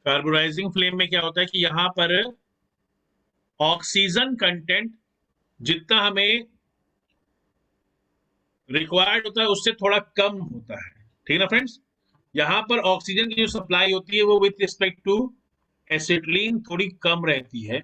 कार्बोनाइजिंग फ्लेम में क्या होता है कि यहां पर ऑक्सीजन कंटेंट जितना हमें रिक्वायर्ड होता है उससे थोड़ा कम होता है। ठीक है ना फ्रेंड्स, यहाँ पर ऑक्सीजन की जो सप्लाई होती है वो विथ रिस्पेक्ट टू एसिटिलीन थोड़ी कम रहती है।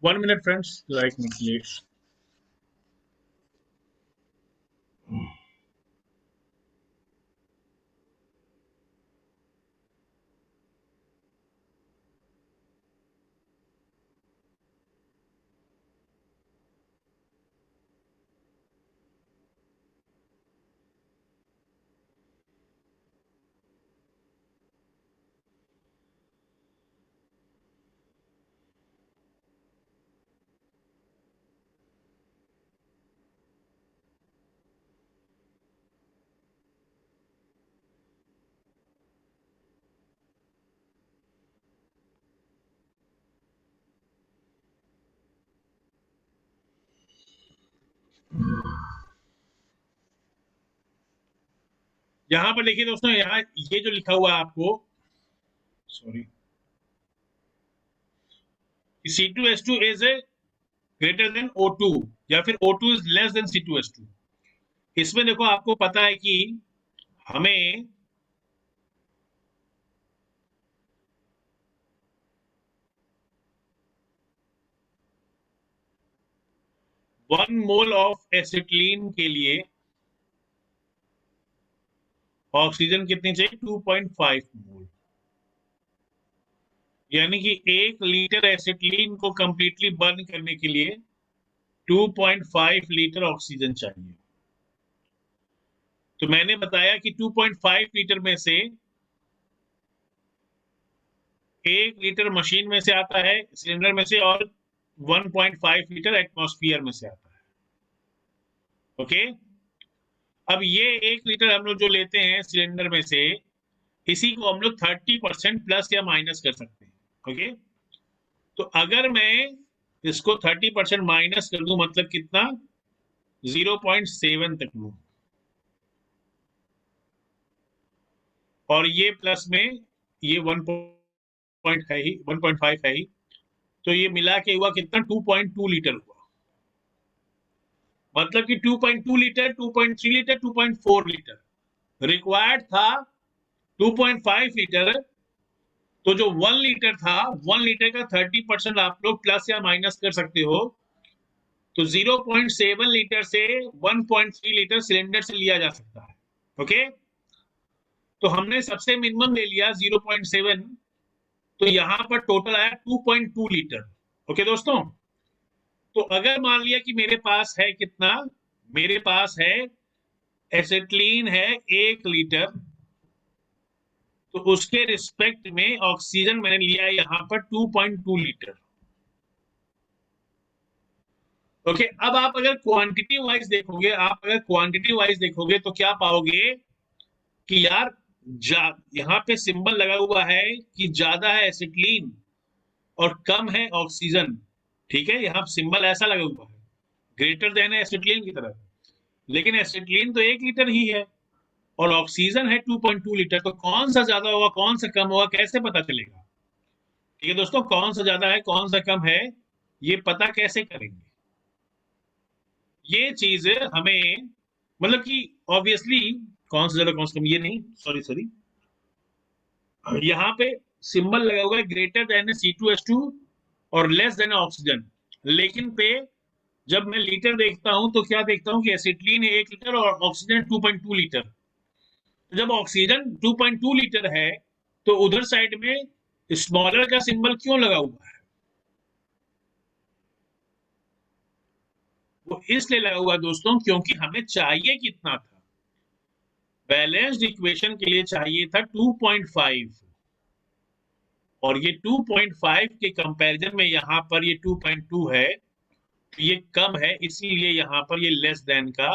One minute friends, right me please. यहां पर देखिए दोस्तों, यहाँ ये जो लिखा हुआ है आपको, sorry, C2H2 is greater than O2 या फिर O2 is less than C2H2। इसमें देखो आपको पता है कि हमें 1 मोल ऑफ एसिटिलीन के लिए ऑक्सीजन कितनी चाहिए? 2.5 मोल। यानी कि 1 लीटर एसिटिलीन को कंप्लीटली बर्न करने के लिए 2.5 लीटर ऑक्सीजन चाहिए। तो मैंने बताया कि 2.5 लीटर में से 1 लीटर मशीन में से आता है, सिलेंडर में से, और 1.5 लीटर एटमॉस्फेयर में से आता है। ओके, अब ये 1 लीटर हम लोग जो लेते हैं सिलेंडर में से, इसी को हम लोग 30% प्लस या माइनस कर सकते हैं। ओके, तो अगर मैं इसको 30% माइनस कर दूं, मतलब कितना? 0.7 तक लूं, और ये प्लस में ये 1 है ही, 1.5 है ही, तो ये मिला के हुआ कितना? 2.2 लीटर हुआ। मतलब कि 2.2 लीटर, 2.3 लीटर, 2.4 लीटर रिक्वायर्ड था। 2.5 लीटर, तो जो 1 लीटर था, 1 लीटर का 30% आप लोग प्लस या माइनस कर सकते हो। तो 0.7 लीटर से 1.3 लीटर सिलेंडर से लिया जा सकता है। ओके, तो हमने सबसे मिनिमम ले लिया 0.7, तो यहां पर टोटल आया 2.2 लीटर। ओके दोस्तों, तो अगर मान लिया कि मेरे पास है कितना, मेरे पास है एसिटिलीन है 1 लीटर, तो उसके रिस्पेक्ट में ऑक्सीजन मैंने लिया है यहां पर 2.2 लीटर। ओके, अब आप अगर क्वांटिटी वाइज देखोगे, आप अगर क्वांटिटी वाइज देखोगे तो क्या पाओगे कि यार, यहाँ पे सिंबल लगा हुआ है कि ज्यादा है एसिटिलीन और कम है ऑक्सीजन। ठीक है, यहाँ सिंबल ऐसा लगा हुआ है, ग्रेटर देन है एसिटिलीन की तरफ, लेकिन एसिटिलीन तो 1 लीटर ही है और ऑक्सीजन है 2.2 लीटर। तो कौन सा ज्यादा होगा, कौन सा कम होगा, कैसे पता चलेगा? ठीक है दोस्तों, कौन सा ज्यादा है, कौन सा कम है, ये पता कैसे करेंगे? ये चीज हमें, मतलब कि ऑब्वियसली कौन सा ज्यादा कौन सा कम, ये नहीं, सॉरी सॉरी, यहाँ पे सिंबल लगा हुआ है ग्रेटर देन C2H2 और लेस देन ऑक्सीजन, लेकिन पे जब मैं लीटर देखता हूं तो क्या देखता हूं कि एसिटिलीन है 1 लीटर और ऑक्सीजन 2.2 लीटर। तो जब ऑक्सीजन 2.2 लीटर है, तो उधर साइड में स्मॉलर का सिंबल क्यों लगा हुआ है? वो इसलिए लगा हुआ दोस्तों, क्योंकि हमें चाहिए कितना था, बैलेंस्ड इक्वेशन के लिए चाहिए था 2.5, और ये 2.5 के कंपैरिजन में यहाँ पर ये 2.2 है, तो ये कम है, इसीलिए यहाँ पर ये लेस देन का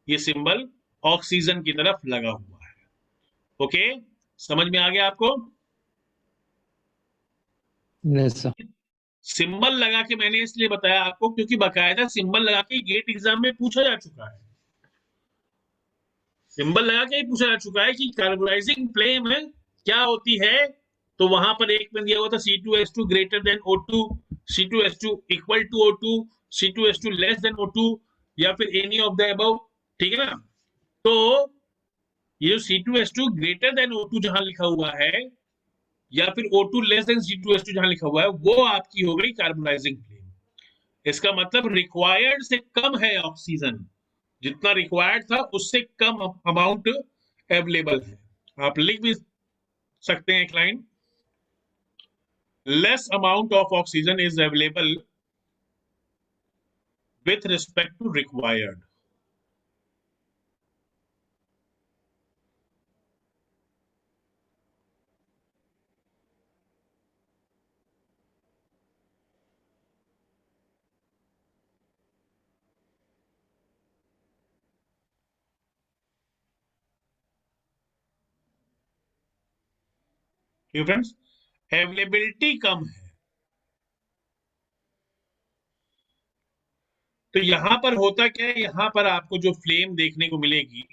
ये सिंबल ऑक्सीजन की तरफ लगा हुआ है। ओके, समझ में आ गया आपको? Yes sir. सिंबल लगा के मैंने इसलिए बताया आपको क्योंकि बकायदा सिंबल लगा के गेट एग्जाम में पूछा जा चुका है। सिंबल लगा के ही पूछा जा चुका है कि कार्बोनाइजिंग फ्लेम है क्या होती है। तो वहां पर एक में दिया हुआ था C2H2 greater than O2, C2H2 equal to O2, C2H2 less than O2, या फिर एनी ऑफ द अबव। ठीक है ना? तो ये C2H2 ग्रेटर देन O2 जहां लिखा हुआ है, या फिर O2 लेस देन C2H2 जहां लिखा हुआ है, वो आपकी हो गई कार्बोनाइजिंग फ्लेम। इसका मतलब रिक्वायर्ड से कम है ऑक्सीजन, जितना रिक्वायर्ड था उससे कम अमाउंट अवेलेबल है। आप लिख भी सकते हैं एक line, less amount of oxygen is available with respect to required. Friends, availability कम है, तो यहां पर होता क्या है, यहां पर आपको जो फ्लेम देखने को मिलेगी,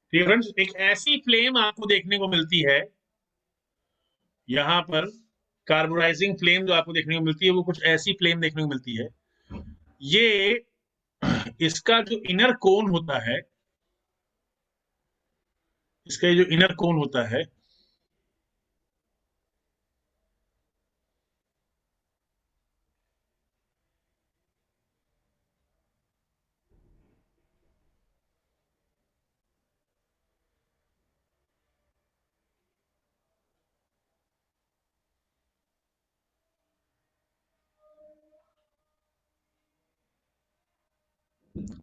ठीक है फ्रेंड्स, एक ऐसी फ्लेम आपको देखने को मिलती है यहां पर, कार्बोनाइजिंग फ्लेम जो आपको देखने को मिलती है वो कुछ ऐसी फ्लेम देखने को मिलती है। ये इसका जो इनर कोन होता है, इसका जो इनर कोन होता है,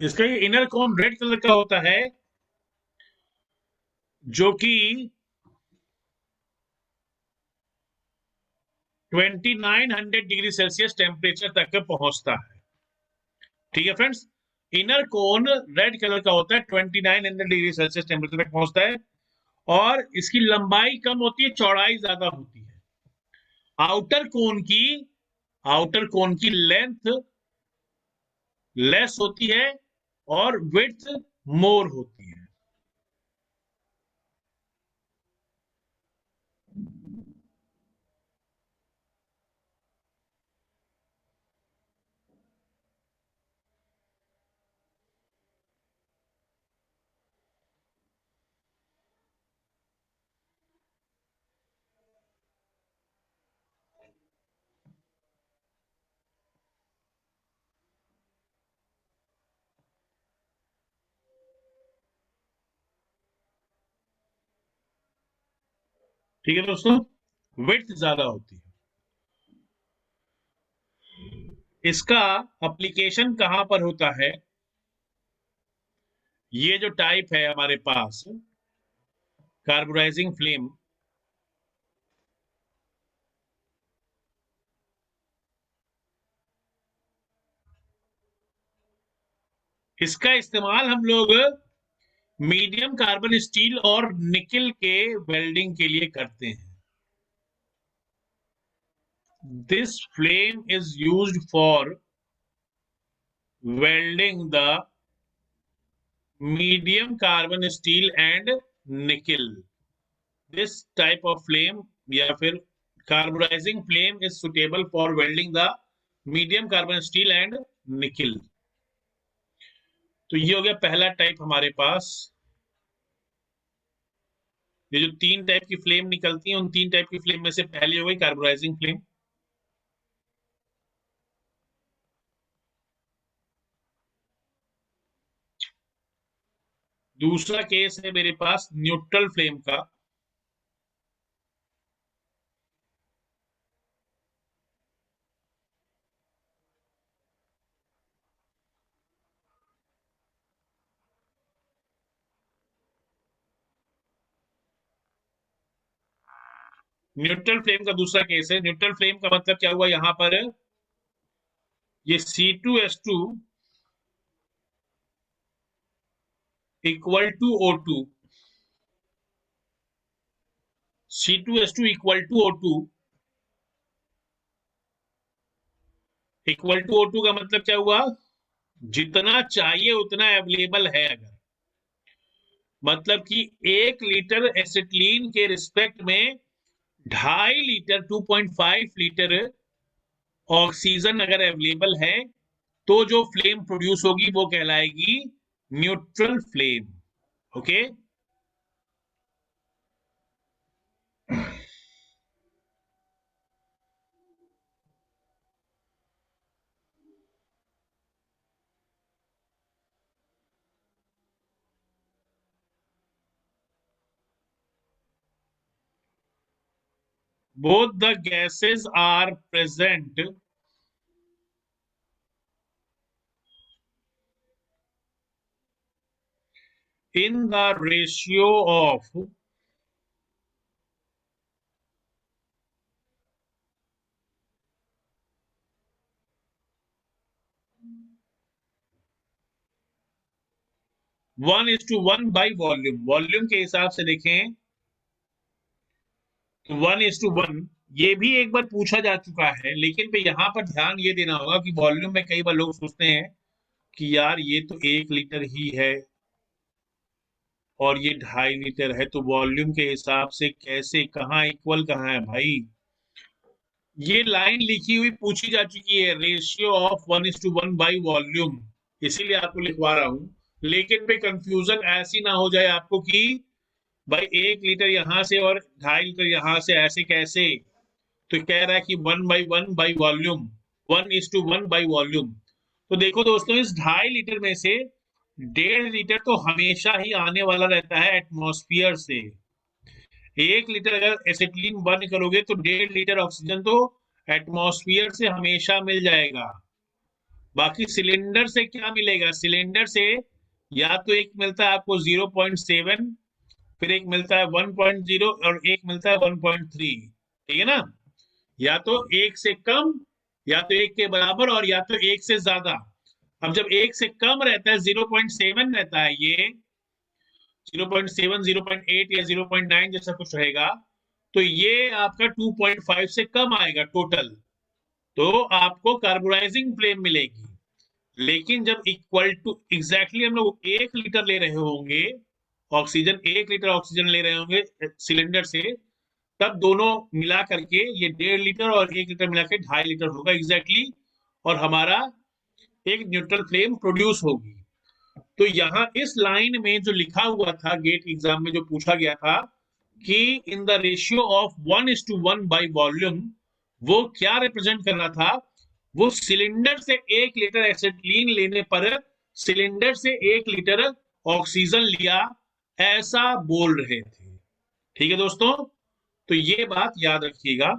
इसका ये इनर कोन रेड कलर का होता है, जो कि 2900 डिग्री सेल्सियस टेम्परेचर तक पहुंचता है। ठीक है फ्रेंड्स, इनर कोन रेड कलर का होता है, 2900 डिग्री सेल्सियस टेम्परेचर तक पहुंचता है, और इसकी लंबाई कम होती है, चौड़ाई ज्यादा होती है। आउटर कोन की आउटर कोन की लेंथ लेस होती है और विड्थ मोर होती है। ठीक है दोस्तों, विड्थ ज्यादा होती है। इसका एप्लीकेशन कहां पर होता है, ये जो टाइप है हमारे पास कार्बोनाइजिंग फ्लेम, इसका इस्तेमाल हम लोग मीडियम कार्बन स्टील और निकल के वेल्डिंग के लिए करते हैं। This flame is used for welding the medium carbon steel and nickel. This type of flame या फिर carbonizing flame is suitable for welding the medium carbon steel and nickel. तो ये हो गया पहला टाइप हमारे पास। ये जो तीन टाइप की फ्लेम निकलती हैं, उन तीन टाइप की फ्लेम में से पहली हो गई कार्बोनाइजिंग फ्लेम। दूसरा केस है मेरे पास न्यूट्रल फ्लेम का। न्यूट्रल फ्लेम का दूसरा केस है। न्यूट्रल फ्लेम का मतलब क्या हुआ, यहां पर ये C2H2 equal to O2, C2H2 equal to O2, equal to O2 का मतलब क्या हुआ, जितना चाहिए उतना अवेलेबल है। अगर मतलब कि 1 लीटर एसिटिलीन के रिस्पेक्ट में 2.5 लीटर 2.5 लीटर ऑक्सीजन अगर अवेलेबल है तो जो फ्लेम प्रोड्यूस होगी वो कहलाएगी neutral flame. Okay, both the gases are present in the ratio of 1:1 by volume. Volume के हिसाब से देखें तो 1:1 ये भी एक बार पूछा जा चुका है, लेकिन पे यहाँ पर ध्यान ये देना होगा कि वॉल्यूम में कई बार लोग सोचते हैं कि यार ये तो 1 लीटर ही है और ये 2.5 लीटर है, तो वॉल्यूम के हिसाब से कैसे, कहाँ इक्वल कहाँ है भाई। ये लाइन लिखी हुई पूछी जा चुकी है, रेशियो ऑफ 1:1 बाई वॉल्यूम, इसीलिए आपको लिखवा रहा हूं। लेकिन पे कंफ्यूजन ऐसी ना हो जाए आपको कि भाई 1 लीटर यहाँ से और 2.5 लीटर यहाँ से, ऐसे कैसे। तो कह रहा है कि 1/1 बाई वॉल्यूम, 1:1 बाई वॉल्यूम। तो देखो दोस्तों, इस 2.5 लीटर में से 1.5 लीटर तो हमेशा ही आने वाला रहता है एटमॉस्फेयर से। 1 लीटर अगर एसिटिलीन बर्न करोगे तो 1.5 लीटर ऑक्सीजन तो एटमॉस्फेयर से हमेशा मिल जाएगा। बाकी सिलेंडर से क्या मिलेगा, सिलेंडर से या तो एक मिलता है आपको 0.7, फिर एक मिलता है 1.0 और एक मिलता है 1.3, ठीक है ना। या तो एक से कम, या तो एक के बराबर, और या तो एक से ज्यादा। अब जब एक से कम रहता है 0.7 रहता है, ये 0.7 0.8 या 0.9 जैसा कुछ रहेगा, तो ये आपका 2.5 से कम आएगा टोटल, तो आपको कार्बोनाइजिंग फ्लेम मिलेगी। लेकिन जब इक्वल टू एग्जैक्टली हम लोग 1 लीटर ले रहे होंगे ऑक्सीजन, 1 लीटर ऑक्सीजन ले रहे होंगे सिलेंडर से, तब दोनों मिला करके ये 1.5 लीटर और 1 लीटर मिला के 2.5 लीटर होगा एग्जैक्टली, और हमारा एक न्यूट्रल फ्लेम प्रोड्यूस होगी। तो यहाँ इस लाइन में जो लिखा हुआ था गेट एग्जाम में, जो पूछा गया था कि in the ratio of 1:1 by volume, वो क्या रिप्रेजेंट कर रहा था, वो सिलेंडर से 1 लीटर एसिटिलीन लेने पर सिलेंडर से 1 लीटर ऑक्सीजन लिया, ऐसा बोल रहे थे। ठीक है दोस्तों, तो ये बात याद रखिएगा।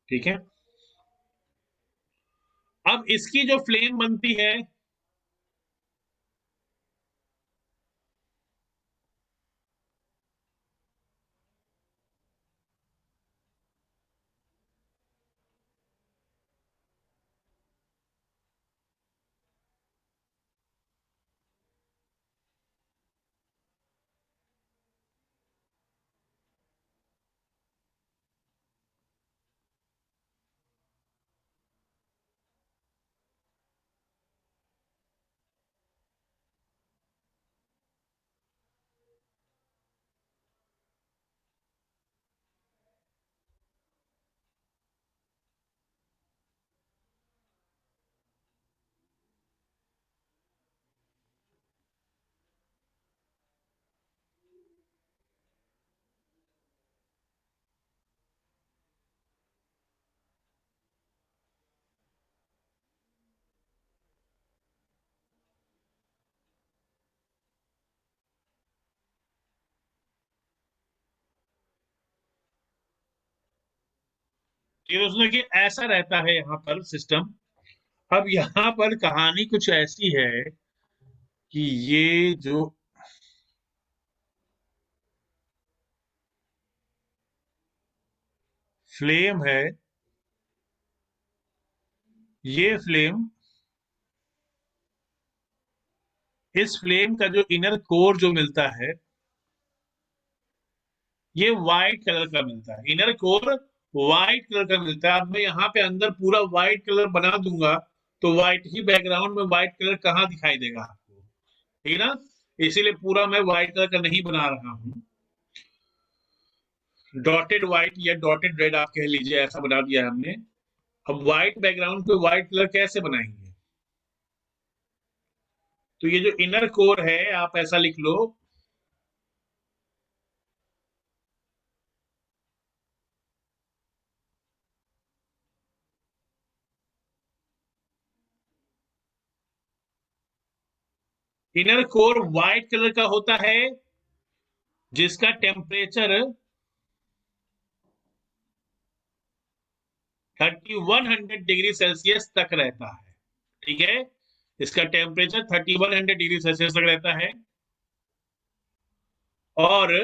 ठीक है, अब इसकी जो फ्लेम बनती है, ये दोस्तों देखिए ऐसा रहता है यहाँ पर सिस्टम। अब यहाँ पर कहानी कुछ ऐसी है कि ये जो फ्लेम है, ये फ्लेम, इस फ्लेम का जो इनर कोर जो मिलता है, ये व्हाइट कलर का मिलता है, इनर कोर व्हाइट कलर का मिलता है। अब मैं यहाँ पे अंदर पूरा व्हाइट कलर बना दूंगा तो व्हाइट ही बैकग्राउंड में व्हाइट कलर कहाँ दिखाई देगा आपको, ठीक है ना। इसीलिए पूरा मैं व्हाइट कलर का नहीं बना रहा हूँ, डॉटेड व्हाइट या डॉटेड रेड आप कह लीजिए, ऐसा बना दिया हमने। अब व्हाइट बैकग्राउंड पे व्हाइट कलर कैसे बनाएंगे, तो ये जो इनर कोर है आप ऐसा लिख लो, इनर कोर व्हाइट कलर का होता है जिसका टेम्परेचर 3100 डिग्री सेल्सियस तक रहता है, ठीक है। इसका टेम्परेचर 3100 डिग्री सेल्सियस तक रहता है। और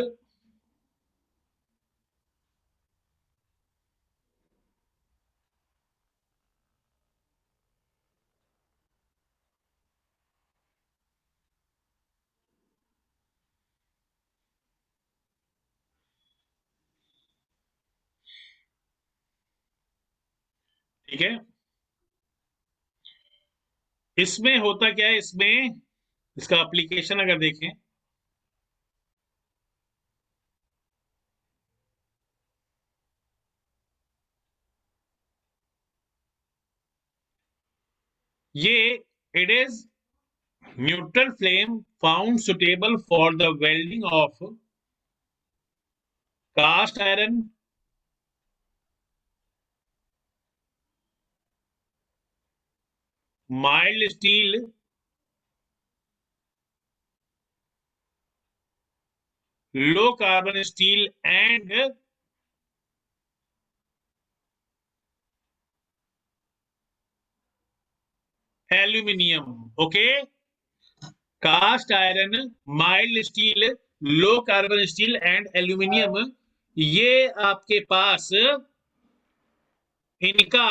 ठीक है, इसमें होता क्या है, इसमें इसका एप्लीकेशन अगर देखें, ये it is neutral flame found suitable for the welding of cast iron, mild steel, low carbon steel and aluminium. Okay, cast iron, mild steel, low carbon steel and aluminium, ये आपके पास इनका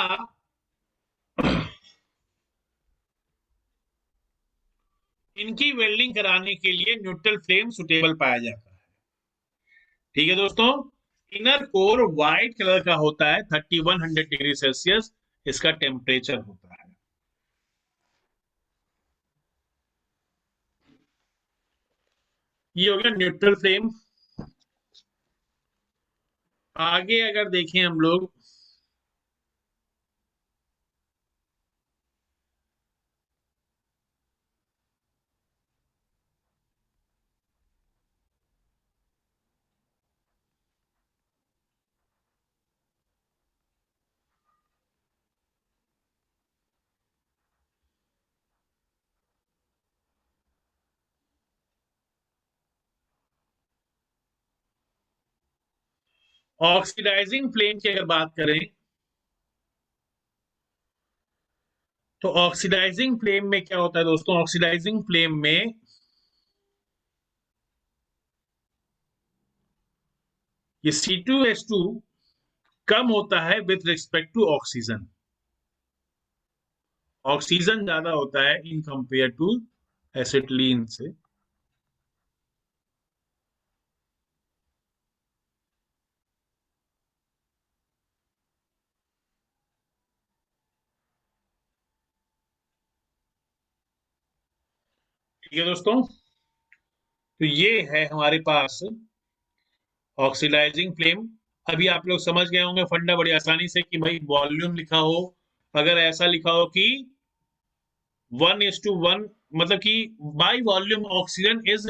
इनकी वेल्डिंग कराने के लिए न्यूट्रल फ्लेम सुटेबल पाया जाता है, ठीक है दोस्तों। इनर कोर व्हाइट कलर का होता है, 3100 डिग्री सेल्सियस इसका टेम्परेचर होता है। ये हो गया न्यूट्रल फ्लेम। आगे अगर देखें हम लोग, ऑक्सीडाइजिंग फ्लेम की अगर बात करें तो ऑक्सीडाइजिंग फ्लेम में क्या होता है दोस्तों, ऑक्सीडाइजिंग फ्लेम में ये C2H2 कम होता है with respect to oxygen, oxygen ज्यादा होता है इन कंपेयर टू एसिटिलीन से। ठीक है दोस्तों, तो ये है हमारे पास ऑक्सीडाइजिंग फ्लेम। अभी आप लोग समझ गए होंगे फंडा बड़ी आसानी से कि भाई वॉल्यूम लिखा हो, अगर ऐसा लिखा हो कि 1:1, मतलब कि by volume oxygen is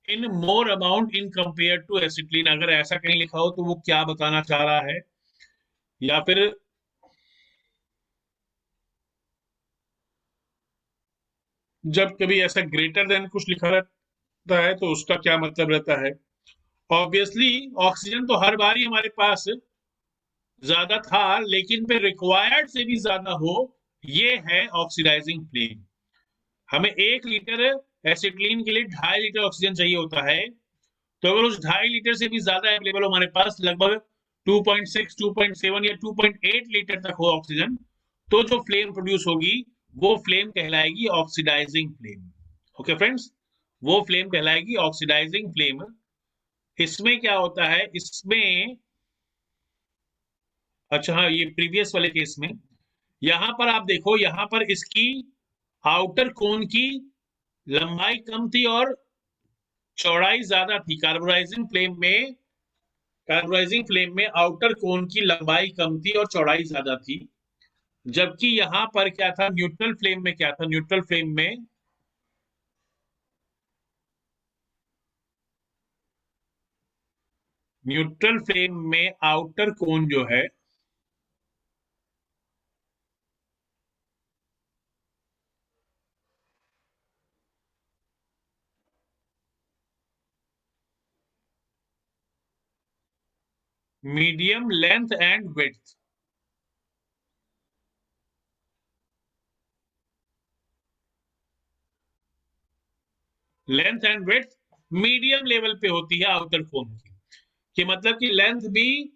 in more amount in compare to acetylene, अगर ऐसा कहीं लिखा हो तो वो क्या बताना चाह रहा है। या फिर जब कभी ऐसा ग्रेटर देन कुछ लिखा रहता है तो उसका क्या मतलब रहता है। ऑब्वियसली ऑक्सीजन तो हर बार ही हमारे पास ज्यादा था, लेकिन फिर रिक्वायर्ड से भी ज्यादा हो, ये है ऑक्सीडाइजिंग फ्लेम। हमें 1 लीटर एसिटिलीन के लिए 2.5 लीटर ऑक्सीजन चाहिए होता है, तो अगर उस 2.5 लीटर से भी ज्यादा अवेलेबल हो हमारे पास, लगभग 2.6, 2.7 या 2.8 लीटर तक हो ऑक्सीजन, तो जो फ्लेम प्रोड्यूस होगी वो फ्लेम कहलाएगी ऑक्सीडाइजिंग फ्लेम। ओके फ्रेंड्स, वो फ्लेम कहलाएगी ऑक्सीडाइजिंग फ्लेम। इसमें क्या होता है, इसमें अच्छा हाँ, ये प्रीवियस वाले केस में यहां पर आप देखो, यहां पर इसकी आउटर कोन की लंबाई कम थी और चौड़ाई ज्यादा थी। कार्बोनाइजिंग फ्लेम में आउटर कोन की लंबाई कम थी और चौड़ाई ज्यादा थी। जबकि यहां पर क्या था, न्यूट्रल फ्लेम में क्या था, न्यूट्रल फ्लेम में आउटर कोन जो है, medium length and width, length and width medium level पे होती है आउटर कोन की। कि मतलब कि लेंथ भी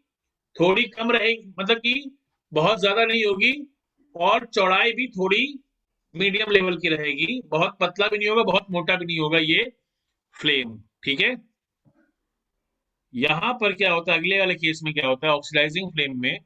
थोड़ी कम रहेगी, मतलब कि बहुत ज्यादा नहीं होगी, और चौड़ाई भी थोड़ी मीडियम लेवल की रहेगी, बहुत पतला भी नहीं होगा, बहुत मोटा भी नहीं होगा ये फ्लेम। ठीक है। यहां पर क्या होता है, अगले वाले केस में क्या होता है, ऑक्सीडाइजिंग फ्लेम में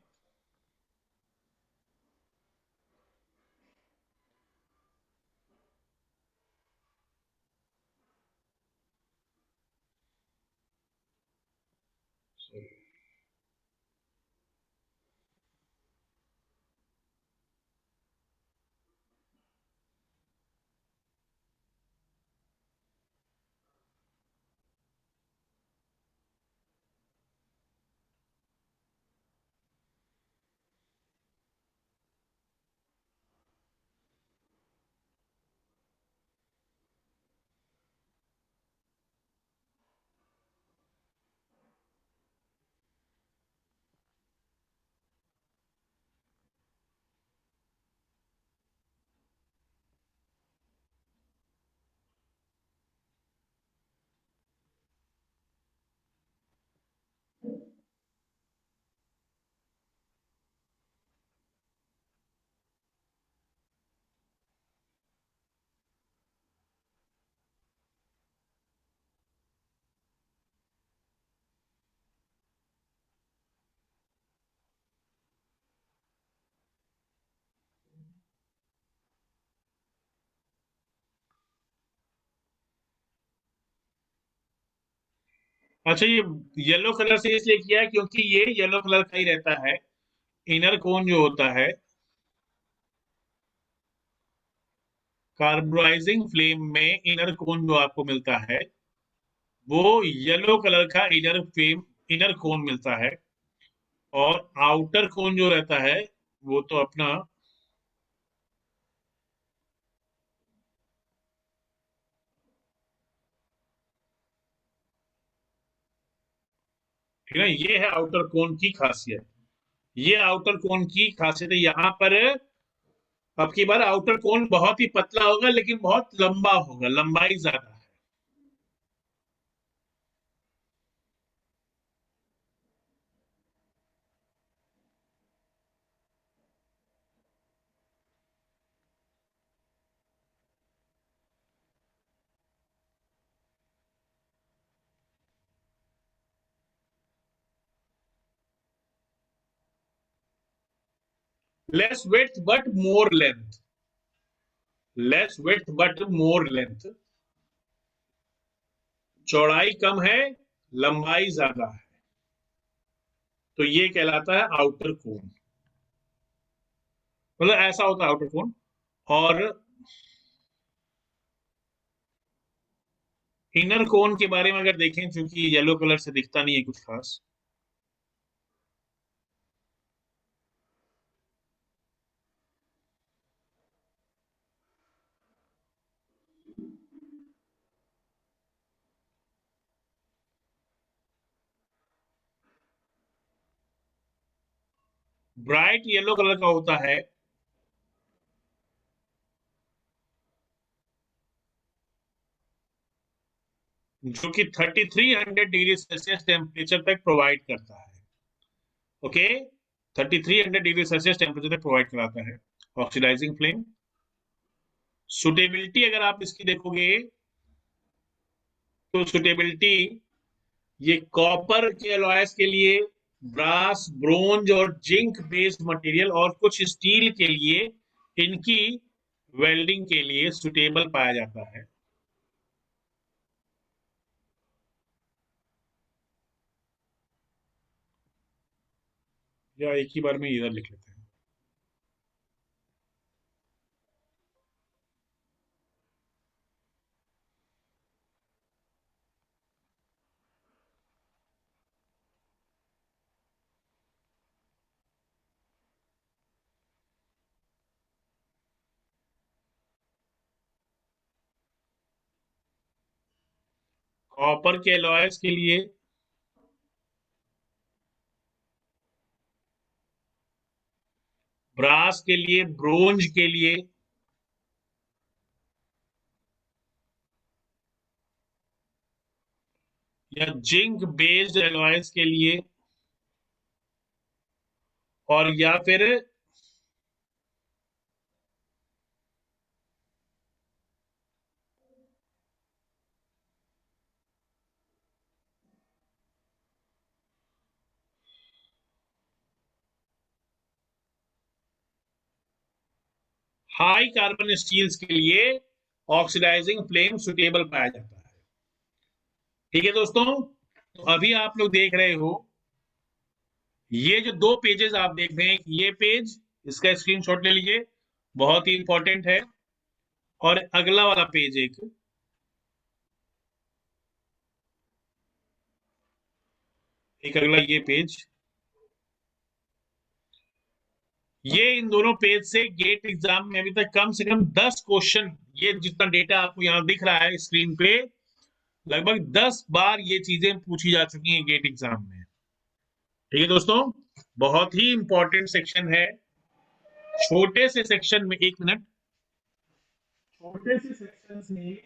अच्छा, ये येलो कलर से इसलिए किया है क्योंकि ये येलो कलर का ही रहता है। इनर कोन जो होता है, कार्बोनाइजिंग फ्लेम में इनर कोन जो आपको मिलता है वो येलो कलर का इनर कोन मिलता है। और आउटर कोन जो रहता है वो तो अपना, ठीक है, ये है आउटर कोन की खासियत। ये आउटर कोन की खासियत है। यहाँ पर अब की बार आउटर कोन बहुत ही पतला होगा लेकिन बहुत लंबा होगा, लंबाई ज्यादा है। Less width but more length, less width but more length, चौड़ाई कम है, लंबाई ज्यादा है, तो ये कहलाता है आउटर कोन। मतलब ऐसा होता है आउटर कोन। और इनर कोन के बारे में अगर देखें, क्योंकि येलो कलर से दिखता नहीं है कुछ खास, ब्राइट येलो कलर का होता है, जो कि 3300 डिग्री सेल्सियस टेम्परेचर तक प्रोवाइड करता है। ओके, 3300 डिग्री सेल्सियस टेम्परेचर तक प्रोवाइड कराता है ऑक्सीडाइजिंग फ्लेम। सुटेबिलिटी अगर आप इसकी देखोगे, तो सुटेबिलिटी ये कॉपर के अलॉयस के लिए, ब्रास, ब्रोंज और जिंक बेस्ड मटेरियल और कुछ स्टील के लिए इनकी वेल्डिंग के लिए सुटेबल पाया जाता है। या एक ही बार में इधर लिख लेते हैं। कॉपर के अलॉयस के लिए ब्रास के लिए, ब्रोंज के लिए, या जिंक बेस्ड एलॉयस के लिए, और या फिर हाई कार्बन स्टील्स के लिए ऑक्सीडाइजिंग फ्लेम सुटेबल पाया जाता है। ठीक है दोस्तों, तो अभी आप लोग देख रहे हो, ये जो दो पेजेस आप देख रहे हैं, ये पेज, इसका स्क्रीनशॉट ले लीजिए, बहुत ही इंपॉर्टेंट है। और अगला वाला पेज एक अगला ये पेज, ये इन दोनों पेज से गेट एग्जाम में अभी तक कम से कम 10 क्वेश्चन, ये जितना डेटा आपको यहाँ दिख रहा है स्क्रीन पे, लगभग 10 बार ये चीजें पूछी जा चुकी हैं गेट एग्जाम में। ठीक है दोस्तों, बहुत ही इंपॉर्टेंट सेक्शन है। छोटे से सेक्शन में, एक मिनट, छोटे से सेक्शन में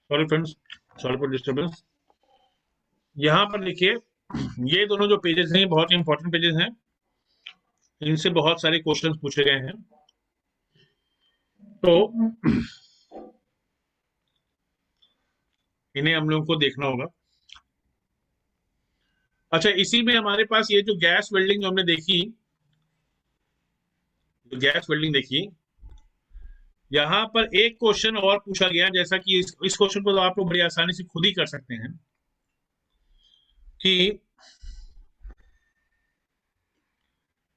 sorry friends, sorry for disturbance. यहाँ पर देखिए, ये दोनों जो पेजेस हैं बहुत इंपॉर्टेंट पेजेस हैं, इनसे बहुत सारे क्वेश्चंस पूछे गए हैं। तो इन्हें हम लोगों को देखना होगा। अच्छा, इसी में हमारे पास ये जो गैस वेल्डिंग जो हमने देखी, जो गैस वेल्डिंग देखी, यहाँ पर एक क्वेश्चन और पूछा गया, जैसा कि इस क्वेश्चन को तो आप लोग बड़ी आसानी से खुद ही कर सकते हैं कि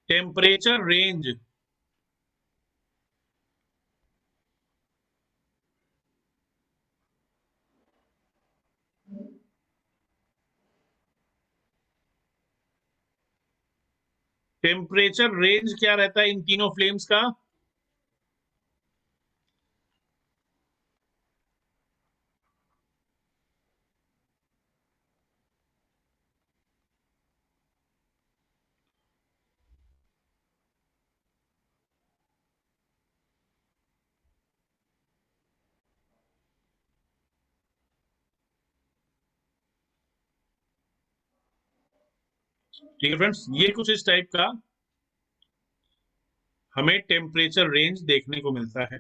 टेम्परेचर रेंज, टेम्परेचर रेंज क्या रहता है इन तीनों फ्लेम्स का? ठीक है फ्रेंड्स, ये कुछ इस टाइप का हमें टेम्परेचर रेंज देखने को मिलता है।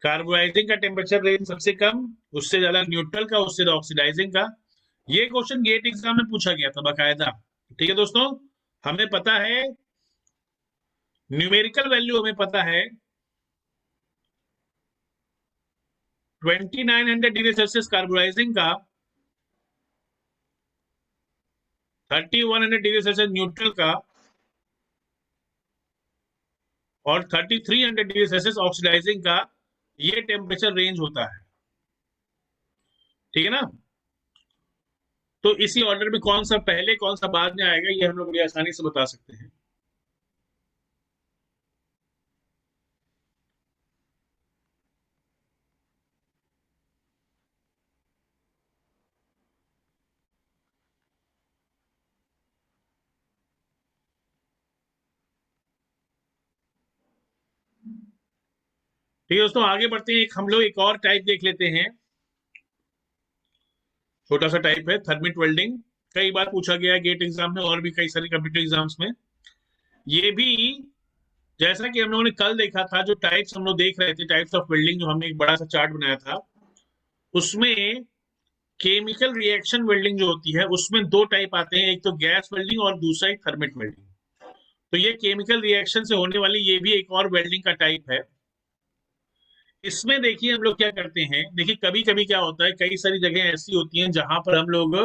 कार्बोनाइजिंग का टेम्परेचर रेंज सबसे कम, उससे ज्यादा न्यूट्रल का, उससे ज्यादा ऑक्सीडाइजिंग का। ये क्वेश्चन गेट एग्जाम में पूछा गया था बाकायदा। ठीक है दोस्तों, हमें पता है न्यूमेरिकल वैल्यू, हमें पता है 2900 डिग्री सेल्सियस कार्बोनाइजिंग का, 3100 डिग्री सेल्सियस न्यूट्रल का, और 3300 डिग्री सेल्सियस ऑक्सीडाइजिंग का, ये टेम्परेचर रेंज होता है। ठीक है ना। तो इसी ऑर्डर में कौन सा पहले कौन सा बाद में आएगा, ये हम लोग बड़ी आसानी से बता सकते हैं। ठीक है दोस्तों, आगे बढ़ते हैं। हम लोग एक और टाइप देख लेते हैं। छोटा सा टाइप है थर्मिट वेल्डिंग। कई बार पूछा गया है गेट एग्जाम में और भी कई सारे कंप्यूटर एग्जाम्स में। ये भी जैसा कि हम लोगों ने कल देखा था, जो टाइप्स हम लोग देख रहे थे, टाइप्स ऑफ वेल्डिंग, जो हमने एक बड़ा सा चार्ट बनाया था, उसमें केमिकल रिएक्शन वेल्डिंग जो होती है उसमें दो टाइप आते हैं, एक तो गैस वेल्डिंग और दूसरा एक थर्मिट वेल्डिंग। तो ये केमिकल रिएक्शन से होने वाली ये भी एक और वेल्डिंग का टाइप है। इसमें देखिए हम लोग क्या करते हैं, देखिए कभी कभी क्या होता है, कई सारी जगह ऐसी होती हैं जहां पर हम लोग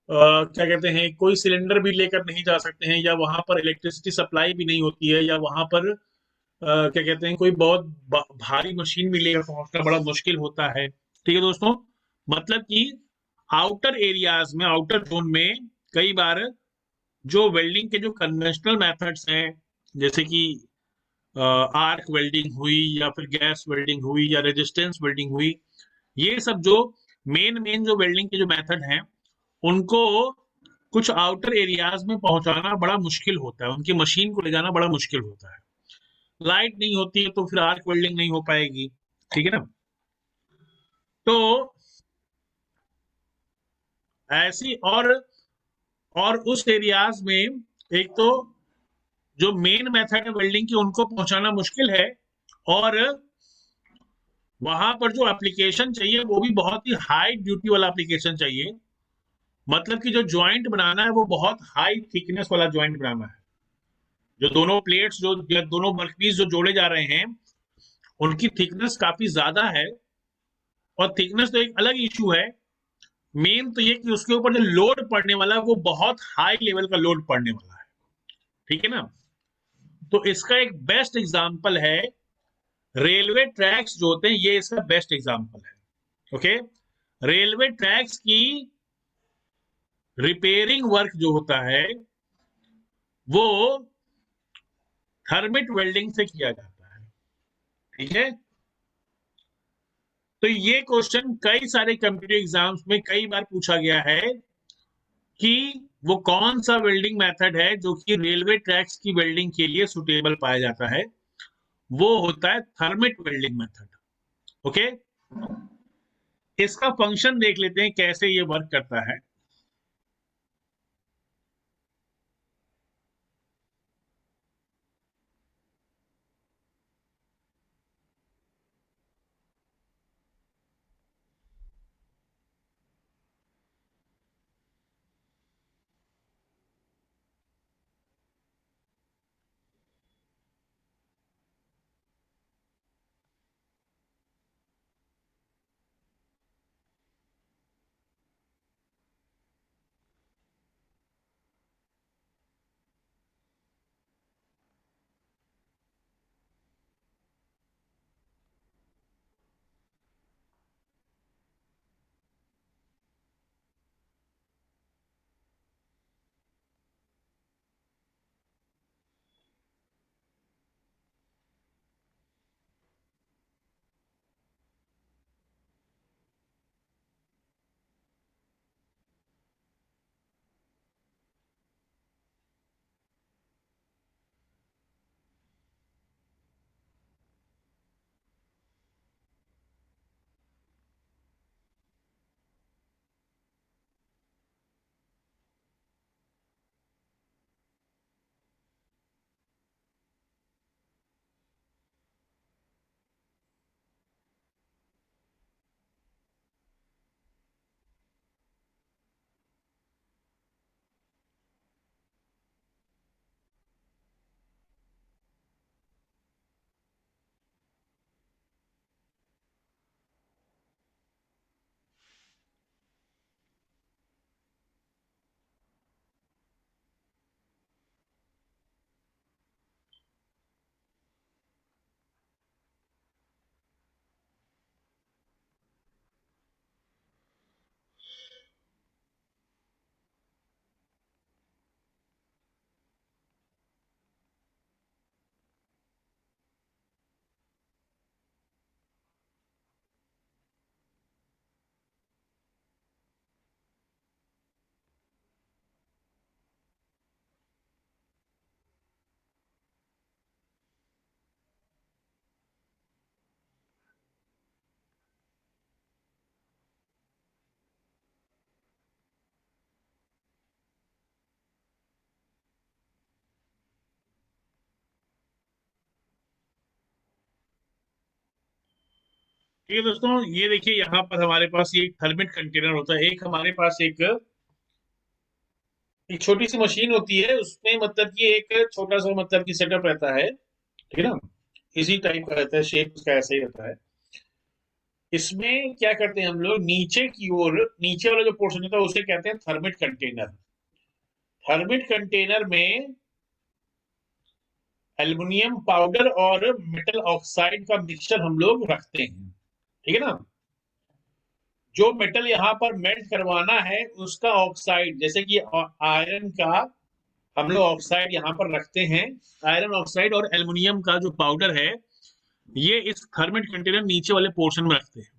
क्या कहते हैं, कोई सिलेंडर भी लेकर नहीं जा सकते हैं, या वहां पर इलेक्ट्रिसिटी सप्लाई भी नहीं होती है, या वहां पर क्या कहते हैं, कोई बहुत भारी मशीन भी लेकर पहुंचना बड़ा मुश्किल होता है। ठीक है दोस्तों, मतलब कि आउटर एरियाज में, आउटर जोन में कई बार जो वेल्डिंग के जो कन्वेंशनल मेथड्स हैं, जैसे कि आर्क वेल्डिंग हुई, या फिर गैस वेल्डिंग हुई, या रेजिस्टेंस वेल्डिंग हुई, ये सब जो मेन मेन जो वेल्डिंग के जो मेथड हैं, उनको कुछ आउटर एरियाज में पहुंचाना बड़ा मुश्किल होता है, उनकी मशीन को ले जाना बड़ा मुश्किल होता है। लाइट नहीं होती है तो फिर आर्क वेल्डिंग नहीं हो पाएगी। ठीक है ना। तो ऐसी और उस एरियाज में एक तो जो मेन मेथड है वेल्डिंग की उनको पहुंचाना मुश्किल है, और वहां पर जो एप्लीकेशन चाहिए वो भी बहुत ही हाई ड्यूटी वाला एप्लीकेशन चाहिए। मतलब कि जो ज्वाइंट बनाना है वो बहुत हाई थिकनेस वाला ज्वाइंट बनाना है। जो दोनों प्लेट्स, जो दोनों वर्कपीस जो जोड़े जा रहे हैं, उनकी थिकनेस काफी ज्यादा है। और थिकनेस तो एक अलग इशू है, मेन तो ये कि उसके ऊपर जो लोड पड़ने वाला है वो बहुत हाई लेवल का लोड पड़ने वाला है। ठीक है ना। तो इसका एक बेस्ट एग्जांपल है रेलवे ट्रैक्स जो होते हैं, ये इसका बेस्ट एग्जांपल है। ओके, रेलवे ट्रैक्स की रिपेयरिंग वर्क जो होता है वो थर्मिट वेल्डिंग से किया जाता है। ठीक है। तो ये क्वेश्चन कई सारे कंप्यूटर एग्जाम्स में कई बार पूछा गया है कि वो कौन सा वेल्डिंग मेथड है जो कि रेलवे ट्रैक्स की वेल्डिंग के लिए सुटेबल पाया जाता है। वो होता है थर्मिट वेल्डिंग मेथड। ओके, इसका फंक्शन देख लेते हैं कैसे ये वर्क करता है। ठीक है दोस्तों, ये देखिए यहाँ पर हमारे पास ये थर्मिट कंटेनर होता है। एक हमारे पास एक छोटी सी मशीन होती है, उसमें मतलब कि एक छोटा सा मतलब कि सेटअप रहता है, ठीक है ना। इसी टाइप का रहता है, शेप उसका ऐसा ही रहता है। इसमें क्या करते हैं हम लोग, नीचे की ओर नीचे वाला जो पोर्शन होता है उसे कहते हैं थर्मिट कंटेनर। थर्मिट कंटेनर में एल्युमिनियम पाउडर और मेटल ऑक्साइड का मिक्सचर हम लोग रखते हैं, ठीक है ना। जो मेटल यहाँ पर मेल्ट करवाना है उसका ऑक्साइड, जैसे कि आयरन का हम लोग ऑक्साइड यहाँ पर रखते हैं। आयरन ऑक्साइड और एल्युमिनियम का जो पाउडर है ये इस थर्मिट कंटेनर नीचे वाले पोर्शन में रखते हैं।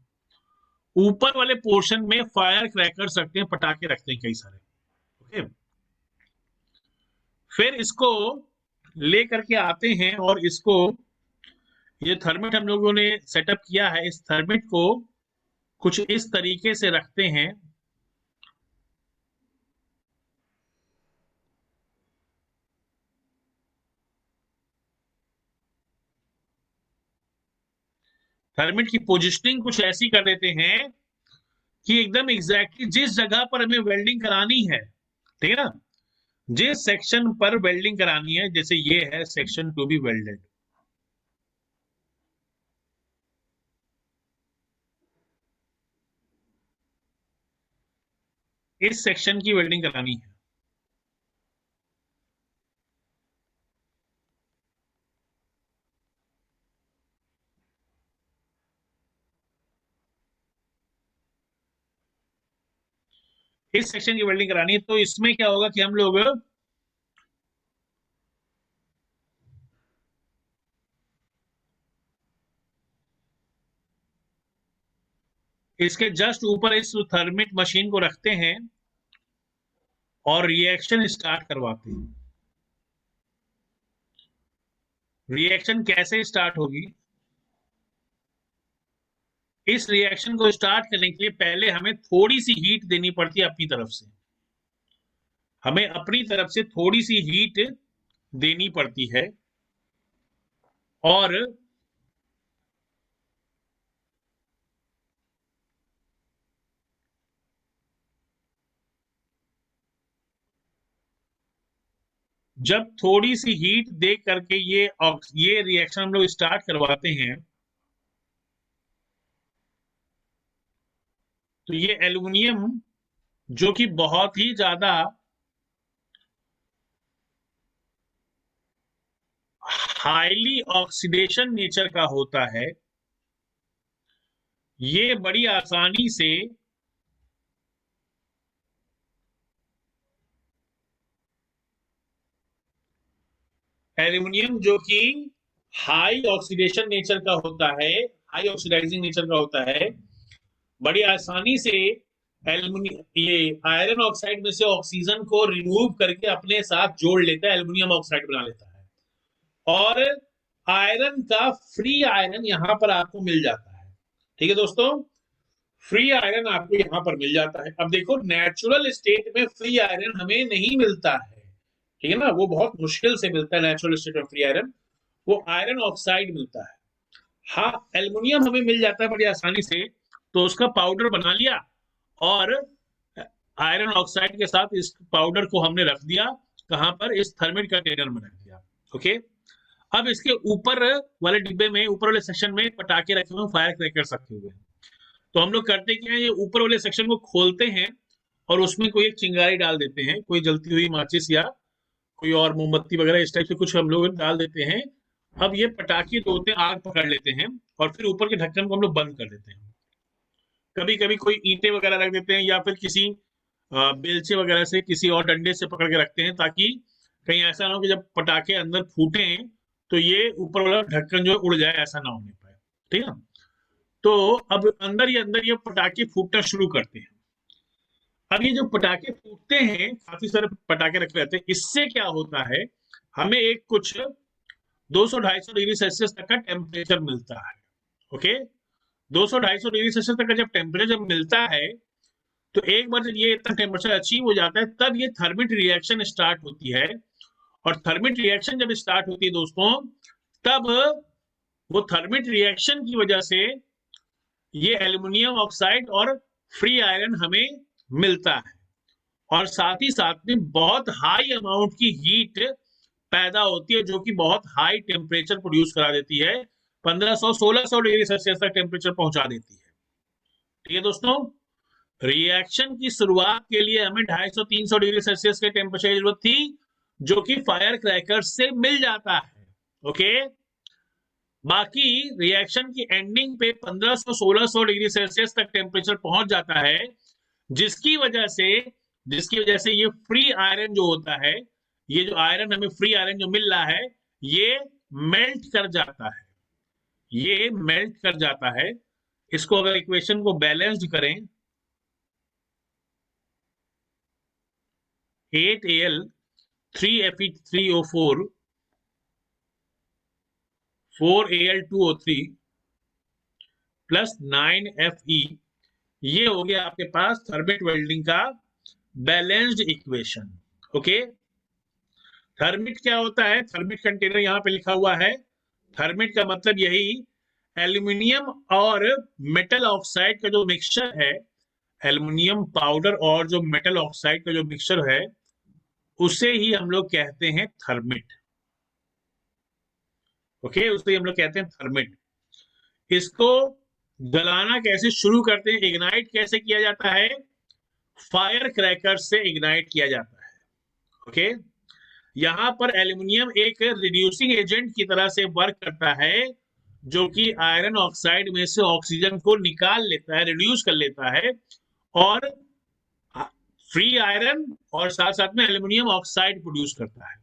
ऊपर वाले पोर्शन में फायर क्रैकर्स रखते हैं, पटाखे रखते हैं कई सारे। ओके, फिर इसको ले करके आते हैं और इसको, ये थर्मिट हम लोगों ने सेटअप किया है, इस थर्मिट को कुछ इस तरीके से रखते हैं। थर्मिट की पोजिशनिंग कुछ ऐसी कर देते हैं कि एकदम एग्जैक्टली जिस जगह पर हमें वेल्डिंग करानी है, ठीक है ना, जिस सेक्शन पर वेल्डिंग करानी है, जैसे ये है सेक्शन टू बी वेल्डेड, इस सेक्शन की वेल्डिंग करानी है। इस सेक्शन की वेल्डिंग करानी है, तो इसमें क्या होगा कि हम लोग इसके जस्ट ऊपर इस थर्मिट मशीन को रखते हैं और रिएक्शन स्टार्ट करवाते हैं। रिएक्शन कैसे स्टार्ट होगी, इस रिएक्शन को स्टार्ट करने के लिए पहले हमें थोड़ी सी हीट देनी पड़ती है अपनी तरफ से। हमें अपनी तरफ से थोड़ी सी हीट देनी पड़ती है और जब थोड़ी सी हीट दे करके ये रिएक्शन हम लोग स्टार्ट करवाते हैं, तो ये एल्युमिनियम जो कि बहुत ही ज्यादा हाईली ऑक्सीडेशन नेचर का होता है, ये बड़ी आसानी से एल्युमिनियम जो कि हाई ऑक्सीडेशन नेचर का होता है, हाई ऑक्सीडाइजिंग नेचर का होता है, बड़ी आसानी से एल्युमिनियम ये आयरन ऑक्साइड में से ऑक्सीजन को रिमूव करके अपने साथ जोड़ लेता है, एल्युमिनियम ऑक्साइड बना लेता है और आयरन का फ्री आयरन यहां पर आपको मिल जाता है। ठीक है दोस्तों, फ्री आयरन आपको यहां पर मिल जाता है। अब देखो, नेचुरल स्टेट में फ्री आयरन हमें नहीं मिलता है, ठीक है ना, वो बहुत मुश्किल से मिलता है नेचुरल स्टेट में फ्री आयरन, वो आयरन ऑक्साइड मिलता है। हाँ, एल्युमिनियम हमें मिल जाता है बड़ी आसानी से, तो उसका पाउडर बना लिया और आयरन ऑक्साइड के साथ इस पाउडर को हमने रख दिया, कहां पर, इस थर्मिट कंटेनर में रख दिया। ओके, अब इसके ऊपर वाले डिब्बे में, ऊपर वाले सेक्शन में पटाखे रखे हुए, फायर क्रैकर्स रखे हुए हैं। तो हम लोग करते क्या है, ये ऊपर वाले सेक्शन को खोलते हैं और उसमें कोई एक चिंगारी डाल देते हैं, कोई जलती हुई माचिस या कोई और मोमबत्ती वगैरह इस टाइप से कुछ हम लोग डाल देते हैं। अब ये पटाखे जो होते हैं आग पकड़ लेते हैं और फिर ऊपर के ढक्कन को हम लोग बंद कर देते हैं। कभी कभी कोई ईंटें वगैरह रख देते हैं या फिर किसी बेलचे वगैरह से, किसी और डंडे से पकड़ के रखते हैं, ताकि कहीं ऐसा ना हो कि जब पटाखे अंदर फूटे तो ये ऊपर वाला ढक्कन जो है उड़ जाए, ऐसा ना होने पाए। ठीक है, तो अब अंदर ये पटाखे फूटना शुरू करते हैं। अब ये जो पटाखे फूटते हैं, काफी सारे पटाखे रखे रहते हैं, इससे क्या होता है, हमें एक कुछ 200-250 डिग्री सेल्सियस तक का टेम्परेचर मिलता है। ओके, 200-250 डिग्री सेल्सियस तक का जब टेम्परेचर मिलता है, तो एक बार जब ये इतना टेम्परेचर अचीव हो जाता है, तब ये थर्मिट रिएक्शन स्टार्ट होती है। और थर्मिट रिएक्शन जब स्टार्ट होती है दोस्तों, तब वो थर्मिट रिएक्शन की वजह से ये एल्युमिनियम ऑक्साइड और फ्री आयरन हमें मिलता है, और साथ ही साथ में बहुत हाई अमाउंट की हीट पैदा होती है, जो कि बहुत हाई टेम्परेचर प्रोड्यूस करा देती है, 1500-1600 डिग्री सेल्सियस तक टेम्परेचर पहुंचा देती है। ठीक है दोस्तों, रिएक्शन की शुरुआत के लिए हमें 250-300 डिग्री सेल्सियस के टेम्परेचर की जरूरत थी, जो कि फायर क्रैकर्स से मिल जाता है। ओके, बाकी रिएक्शन की एंडिंग पे 1500-1600 डिग्री सेल्सियस तक टेम्परेचर पहुंच जाता है, जिसकी वजह से ये फ्री आयरन जो होता है, ये जो आयरन हमें फ्री आयरन जो मिल रहा है, ये मेल्ट कर जाता है, ये मेल्ट कर जाता है। इसको अगर इक्वेशन को बैलेंस्ड करें, 8Al 3Fe3O4 4Al2O3 plus 9Fe, ये हो गया आपके पास थर्मिट वेल्डिंग का बैलेंस्ड इक्वेशन। ओके, थर्मिट क्या होता है? थर्मिट कंटेनर यहां पे लिखा हुआ है। थर्मिट का मतलब यही एल्यूमिनियम और मेटल ऑक्साइड का जो मिक्सचर है, एल्यूमिनियम पाउडर और जो मेटल ऑक्साइड का जो मिक्सचर है, उसे ही हम लोग कहते हैं थर्मिट। ओके, उसे हम लोग कहते हैं थर्मिट। इसको जलाना कैसे शुरू करते हैं, इग्नाइट कैसे किया जाता है? फायर क्रैकर से इग्नाइट किया जाता है। ओके, यहां पर एल्यूमिनियम एक रिड्यूसिंग एजेंट की तरह से वर्क करता है, जो कि आयरन ऑक्साइड में से ऑक्सीजन को निकाल लेता है, रिड्यूस कर लेता है, और फ्री आयरन और साथ साथ में एल्यूमिनियम ऑक्साइड प्रोड्यूस करता है।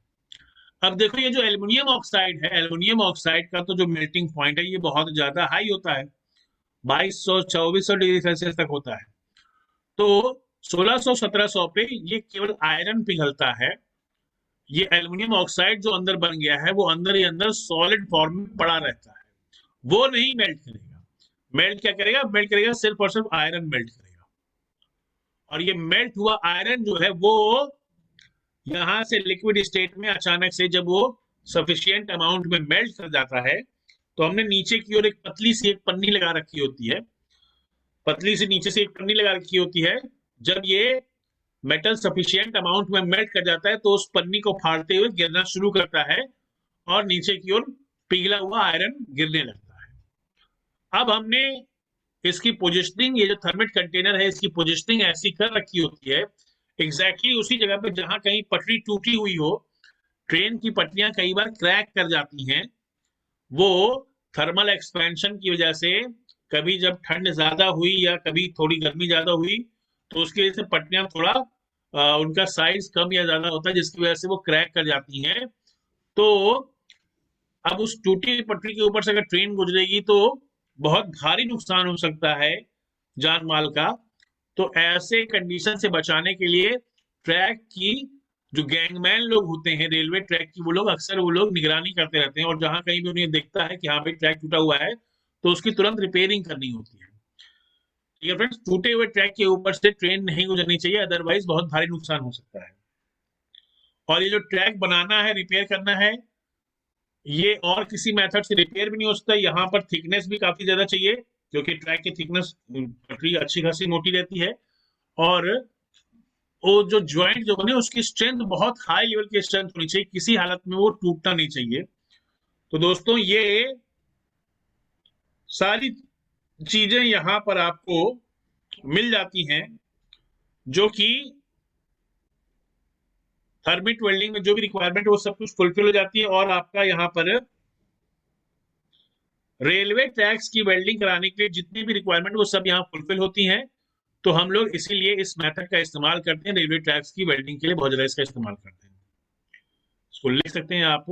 अब देखो, ये जो एल्यूमिनियम ऑक्साइड है, एल्यूमिनियम ऑक्साइड का तो जो मेल्टिंग पॉइंट है, ये बहुत ज्यादा हाई होता है, 2200-2400 डिग्री सेल्सियस तक होता है। तो 1600-1700 पे ये केवल आयरन पिघलता है। ये एल्यूमिनियम ऑक्साइड जो अंदर बन गया है, वो अंदर ही अंदर सॉलिड फॉर्म में पड़ा रहता है, वो नहीं मेल्ट करेगा। मेल्ट क्या करेगा? मेल्ट करेगा सिर्फ और सिर्फ आयरन मेल्ट करेगा। और ये मेल्ट हुआ आयरन जो है, वो यहां से लिक्विड स्टेट में अचानक से जब वो सफिशियंट अमाउंट में मेल्ट कर जाता है, तो हमने नीचे की ओर एक पतली सी एक पन्नी लगा रखी होती है, पतली सी नीचे से एक पन्नी लगा रखी होती है। जब ये मेटल सफिशियंट अमाउंट में मेल्ट कर जाता है, तो उस पन्नी को फाड़ते हुए गिरना शुरू करता है, और नीचे की ओर पिघला हुआ आयरन गिरने लगता है। अब हमने इसकी पोजिशनिंग, ये जो थर्मिट कंटेनर है, इसकी पोजिशनिंग ऐसी कर रखी होती है, एग्जैक्टली उसी जगह पे जहां कहीं पटरी टूटी हुई हो। ट्रेन की पटरियां कई बार क्रैक कर जाती हैं, वो थर्मल एक्सपेंशन की वजह से, कभी जब ठंड ज्यादा हुई या कभी थोड़ी गर्मी ज्यादा हुई, तो उसकी वजह से पटरियां थोड़ा उनका साइज कम या ज्यादा होता है, जिसकी वजह से वो क्रैक कर जाती हैं। तो अब उस टूटी हुई पटरी के ऊपर से अगर ट्रेन गुजरेगी, तो बहुत भारी नुकसान हो सकता है जान माल का। तो ऐसे कंडीशन से बचाने के लिए ट्रैक की जो गैंगमैन लोग होते हैं रेलवे ट्रैक की, वो लोग अक्सर वो लोग निगरानी करते रहते हैं, और जहां कहीं भी उन्हें दिखता है कि हाँ भाई ट्रैक टूटा हुआ है, तो उसकी तुरंत रिपेयरिंग करनी होती है। ठीक है फ्रेंड्स, टूटे हुए ट्रैक के ऊपर से ट्रेन नहीं गुजरनी चाहिए, अदरवाइज बहुत भारी नुकसान हो सकता है। और ये जो ट्रैक बनाना है, रिपेयर करना है, ये और किसी मेथड से रिपेयर भी नहीं हो सकता। यहाँ पर थिकनेस भी काफी ज्यादा चाहिए, क्योंकि ट्रैक की थिकनेस पटरी अच्छी खासी मोटी रहती है, और वो जो ज्वाइंट जो बने, उसकी स्ट्रेंथ बहुत हाई लेवल की स्ट्रेंथ होनी चाहिए, किसी हालत में वो टूटना नहीं चाहिए। तो दोस्तों, ये सारी चीजें यहाँ पर आपको मिल जाती हैं, जो कि थर्मिट वेल्डिंग में जो भी रिक्वायरमेंट है, वो सब कुछ फुलफिल हो जाती है। और आपका यहाँ पर रेलवे ट्रैक्स की वेल्डिंग कराने के लिए जितनी भी रिक्वायरमेंट, वो सब यहाँ फुलफिल होती हैं। तो हम लोग इसीलिए इस मेथड का इस्तेमाल करते हैं, रेलवे ट्रैक्स की वेल्डिंग के लिए बहुत ज्यादा इसका इस्तेमाल करते हैं। इसको लिख सकते हैं आप।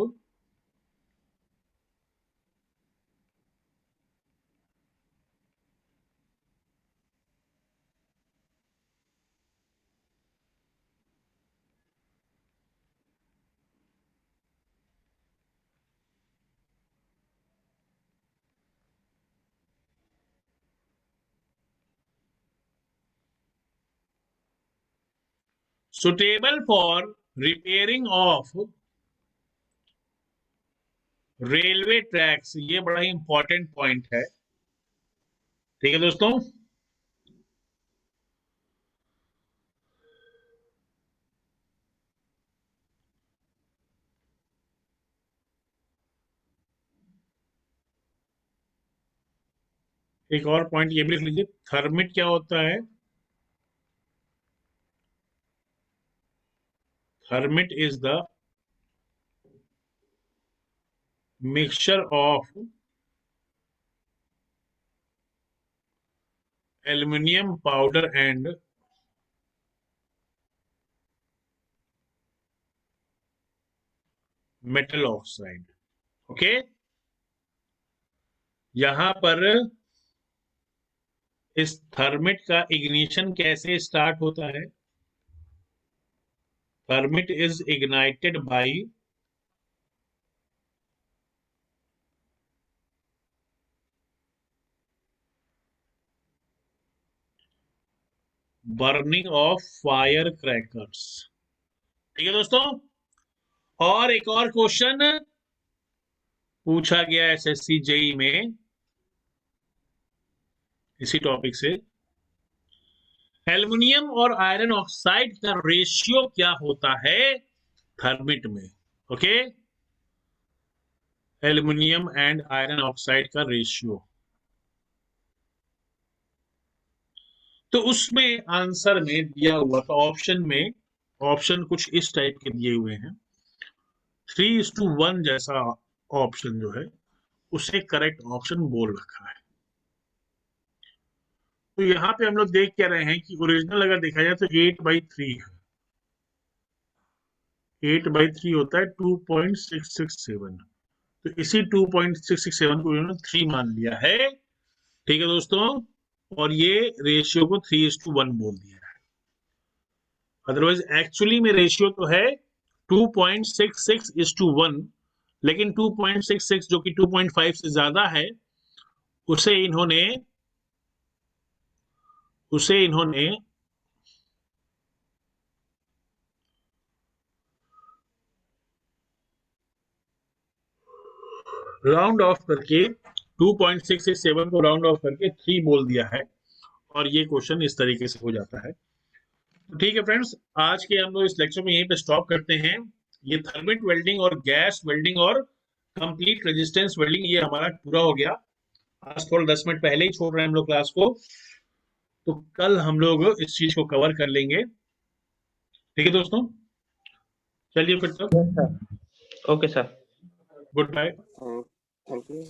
Suitable for repairing of railway tracks, ये बड़ा ही इंपॉर्टेंट पॉइंट है। ठीक है दोस्तों, एक और पॉइंट ये भी लिख लीजिए, थर्मिट क्या होता है? Thermite is the mixture of aluminium powder and metal oxide. Okay, यहां पर इस थर्मिट का इग्निशन कैसे स्टार्ट होता है? Thermite is ignited by burning of fire crackers. ठीक है दोस्तों, और एक और क्वेश्चन पूछा गया एसएससी जेई में इसी टॉपिक से, एल्युमिनियम और आयरन ऑक्साइड का रेशियो क्या होता है थर्मिट में? Okay, aluminium and iron oxide का रेशियो। तो उसमें आंसर में दिया हुआ था ऑप्शन में, ऑप्शन कुछ इस टाइप के दिए हुए हैं, 3:1 जैसा ऑप्शन जो है उसे करेक्ट ऑप्शन बोल रखा है। तो यहाँ पे हम लोग देख क्या रहे हैं कि ओरिजिनल अगर देखा जाए तो 8/3 है, 8/3 होता है 2.667, तो इसी 2.667 को इन्होंने 3 मान लिया है। ठीक है दोस्तों, और ये रेशियो को 3:1 बोल दिया है। अदरवाइज एक्चुअली में रेशियो तो है 2.66:1, लेकिन 2.66 जो कि 2.5 से ज्यादा है उसे इन्होंने उसे इन्होंने राउंड ऑफ करके 2.667 को राउंड ऑफ करके 3 बोल दिया है, और ये क्वेश्चन इस तरीके से हो जाता है। तो ठीक है फ्रेंड्स, आज के हम लोग इस लेक्चर में यहीं पे स्टॉप करते हैं। ये थर्मिट वेल्डिंग और गैस वेल्डिंग और कंप्लीट रेजिस्टेंस वेल्डिंग ये हमारा पूरा हो गया। आज थोड़ा 10 मिनट पहले ही छोड़ रहे हैं हम लोग क्लास को, तो कल हम लोग इस चीज को कवर कर लेंगे। ठीक है दोस्तों, चलिए फिर तक, Yes, sir. Okay, sir. Goodbye. Thank you.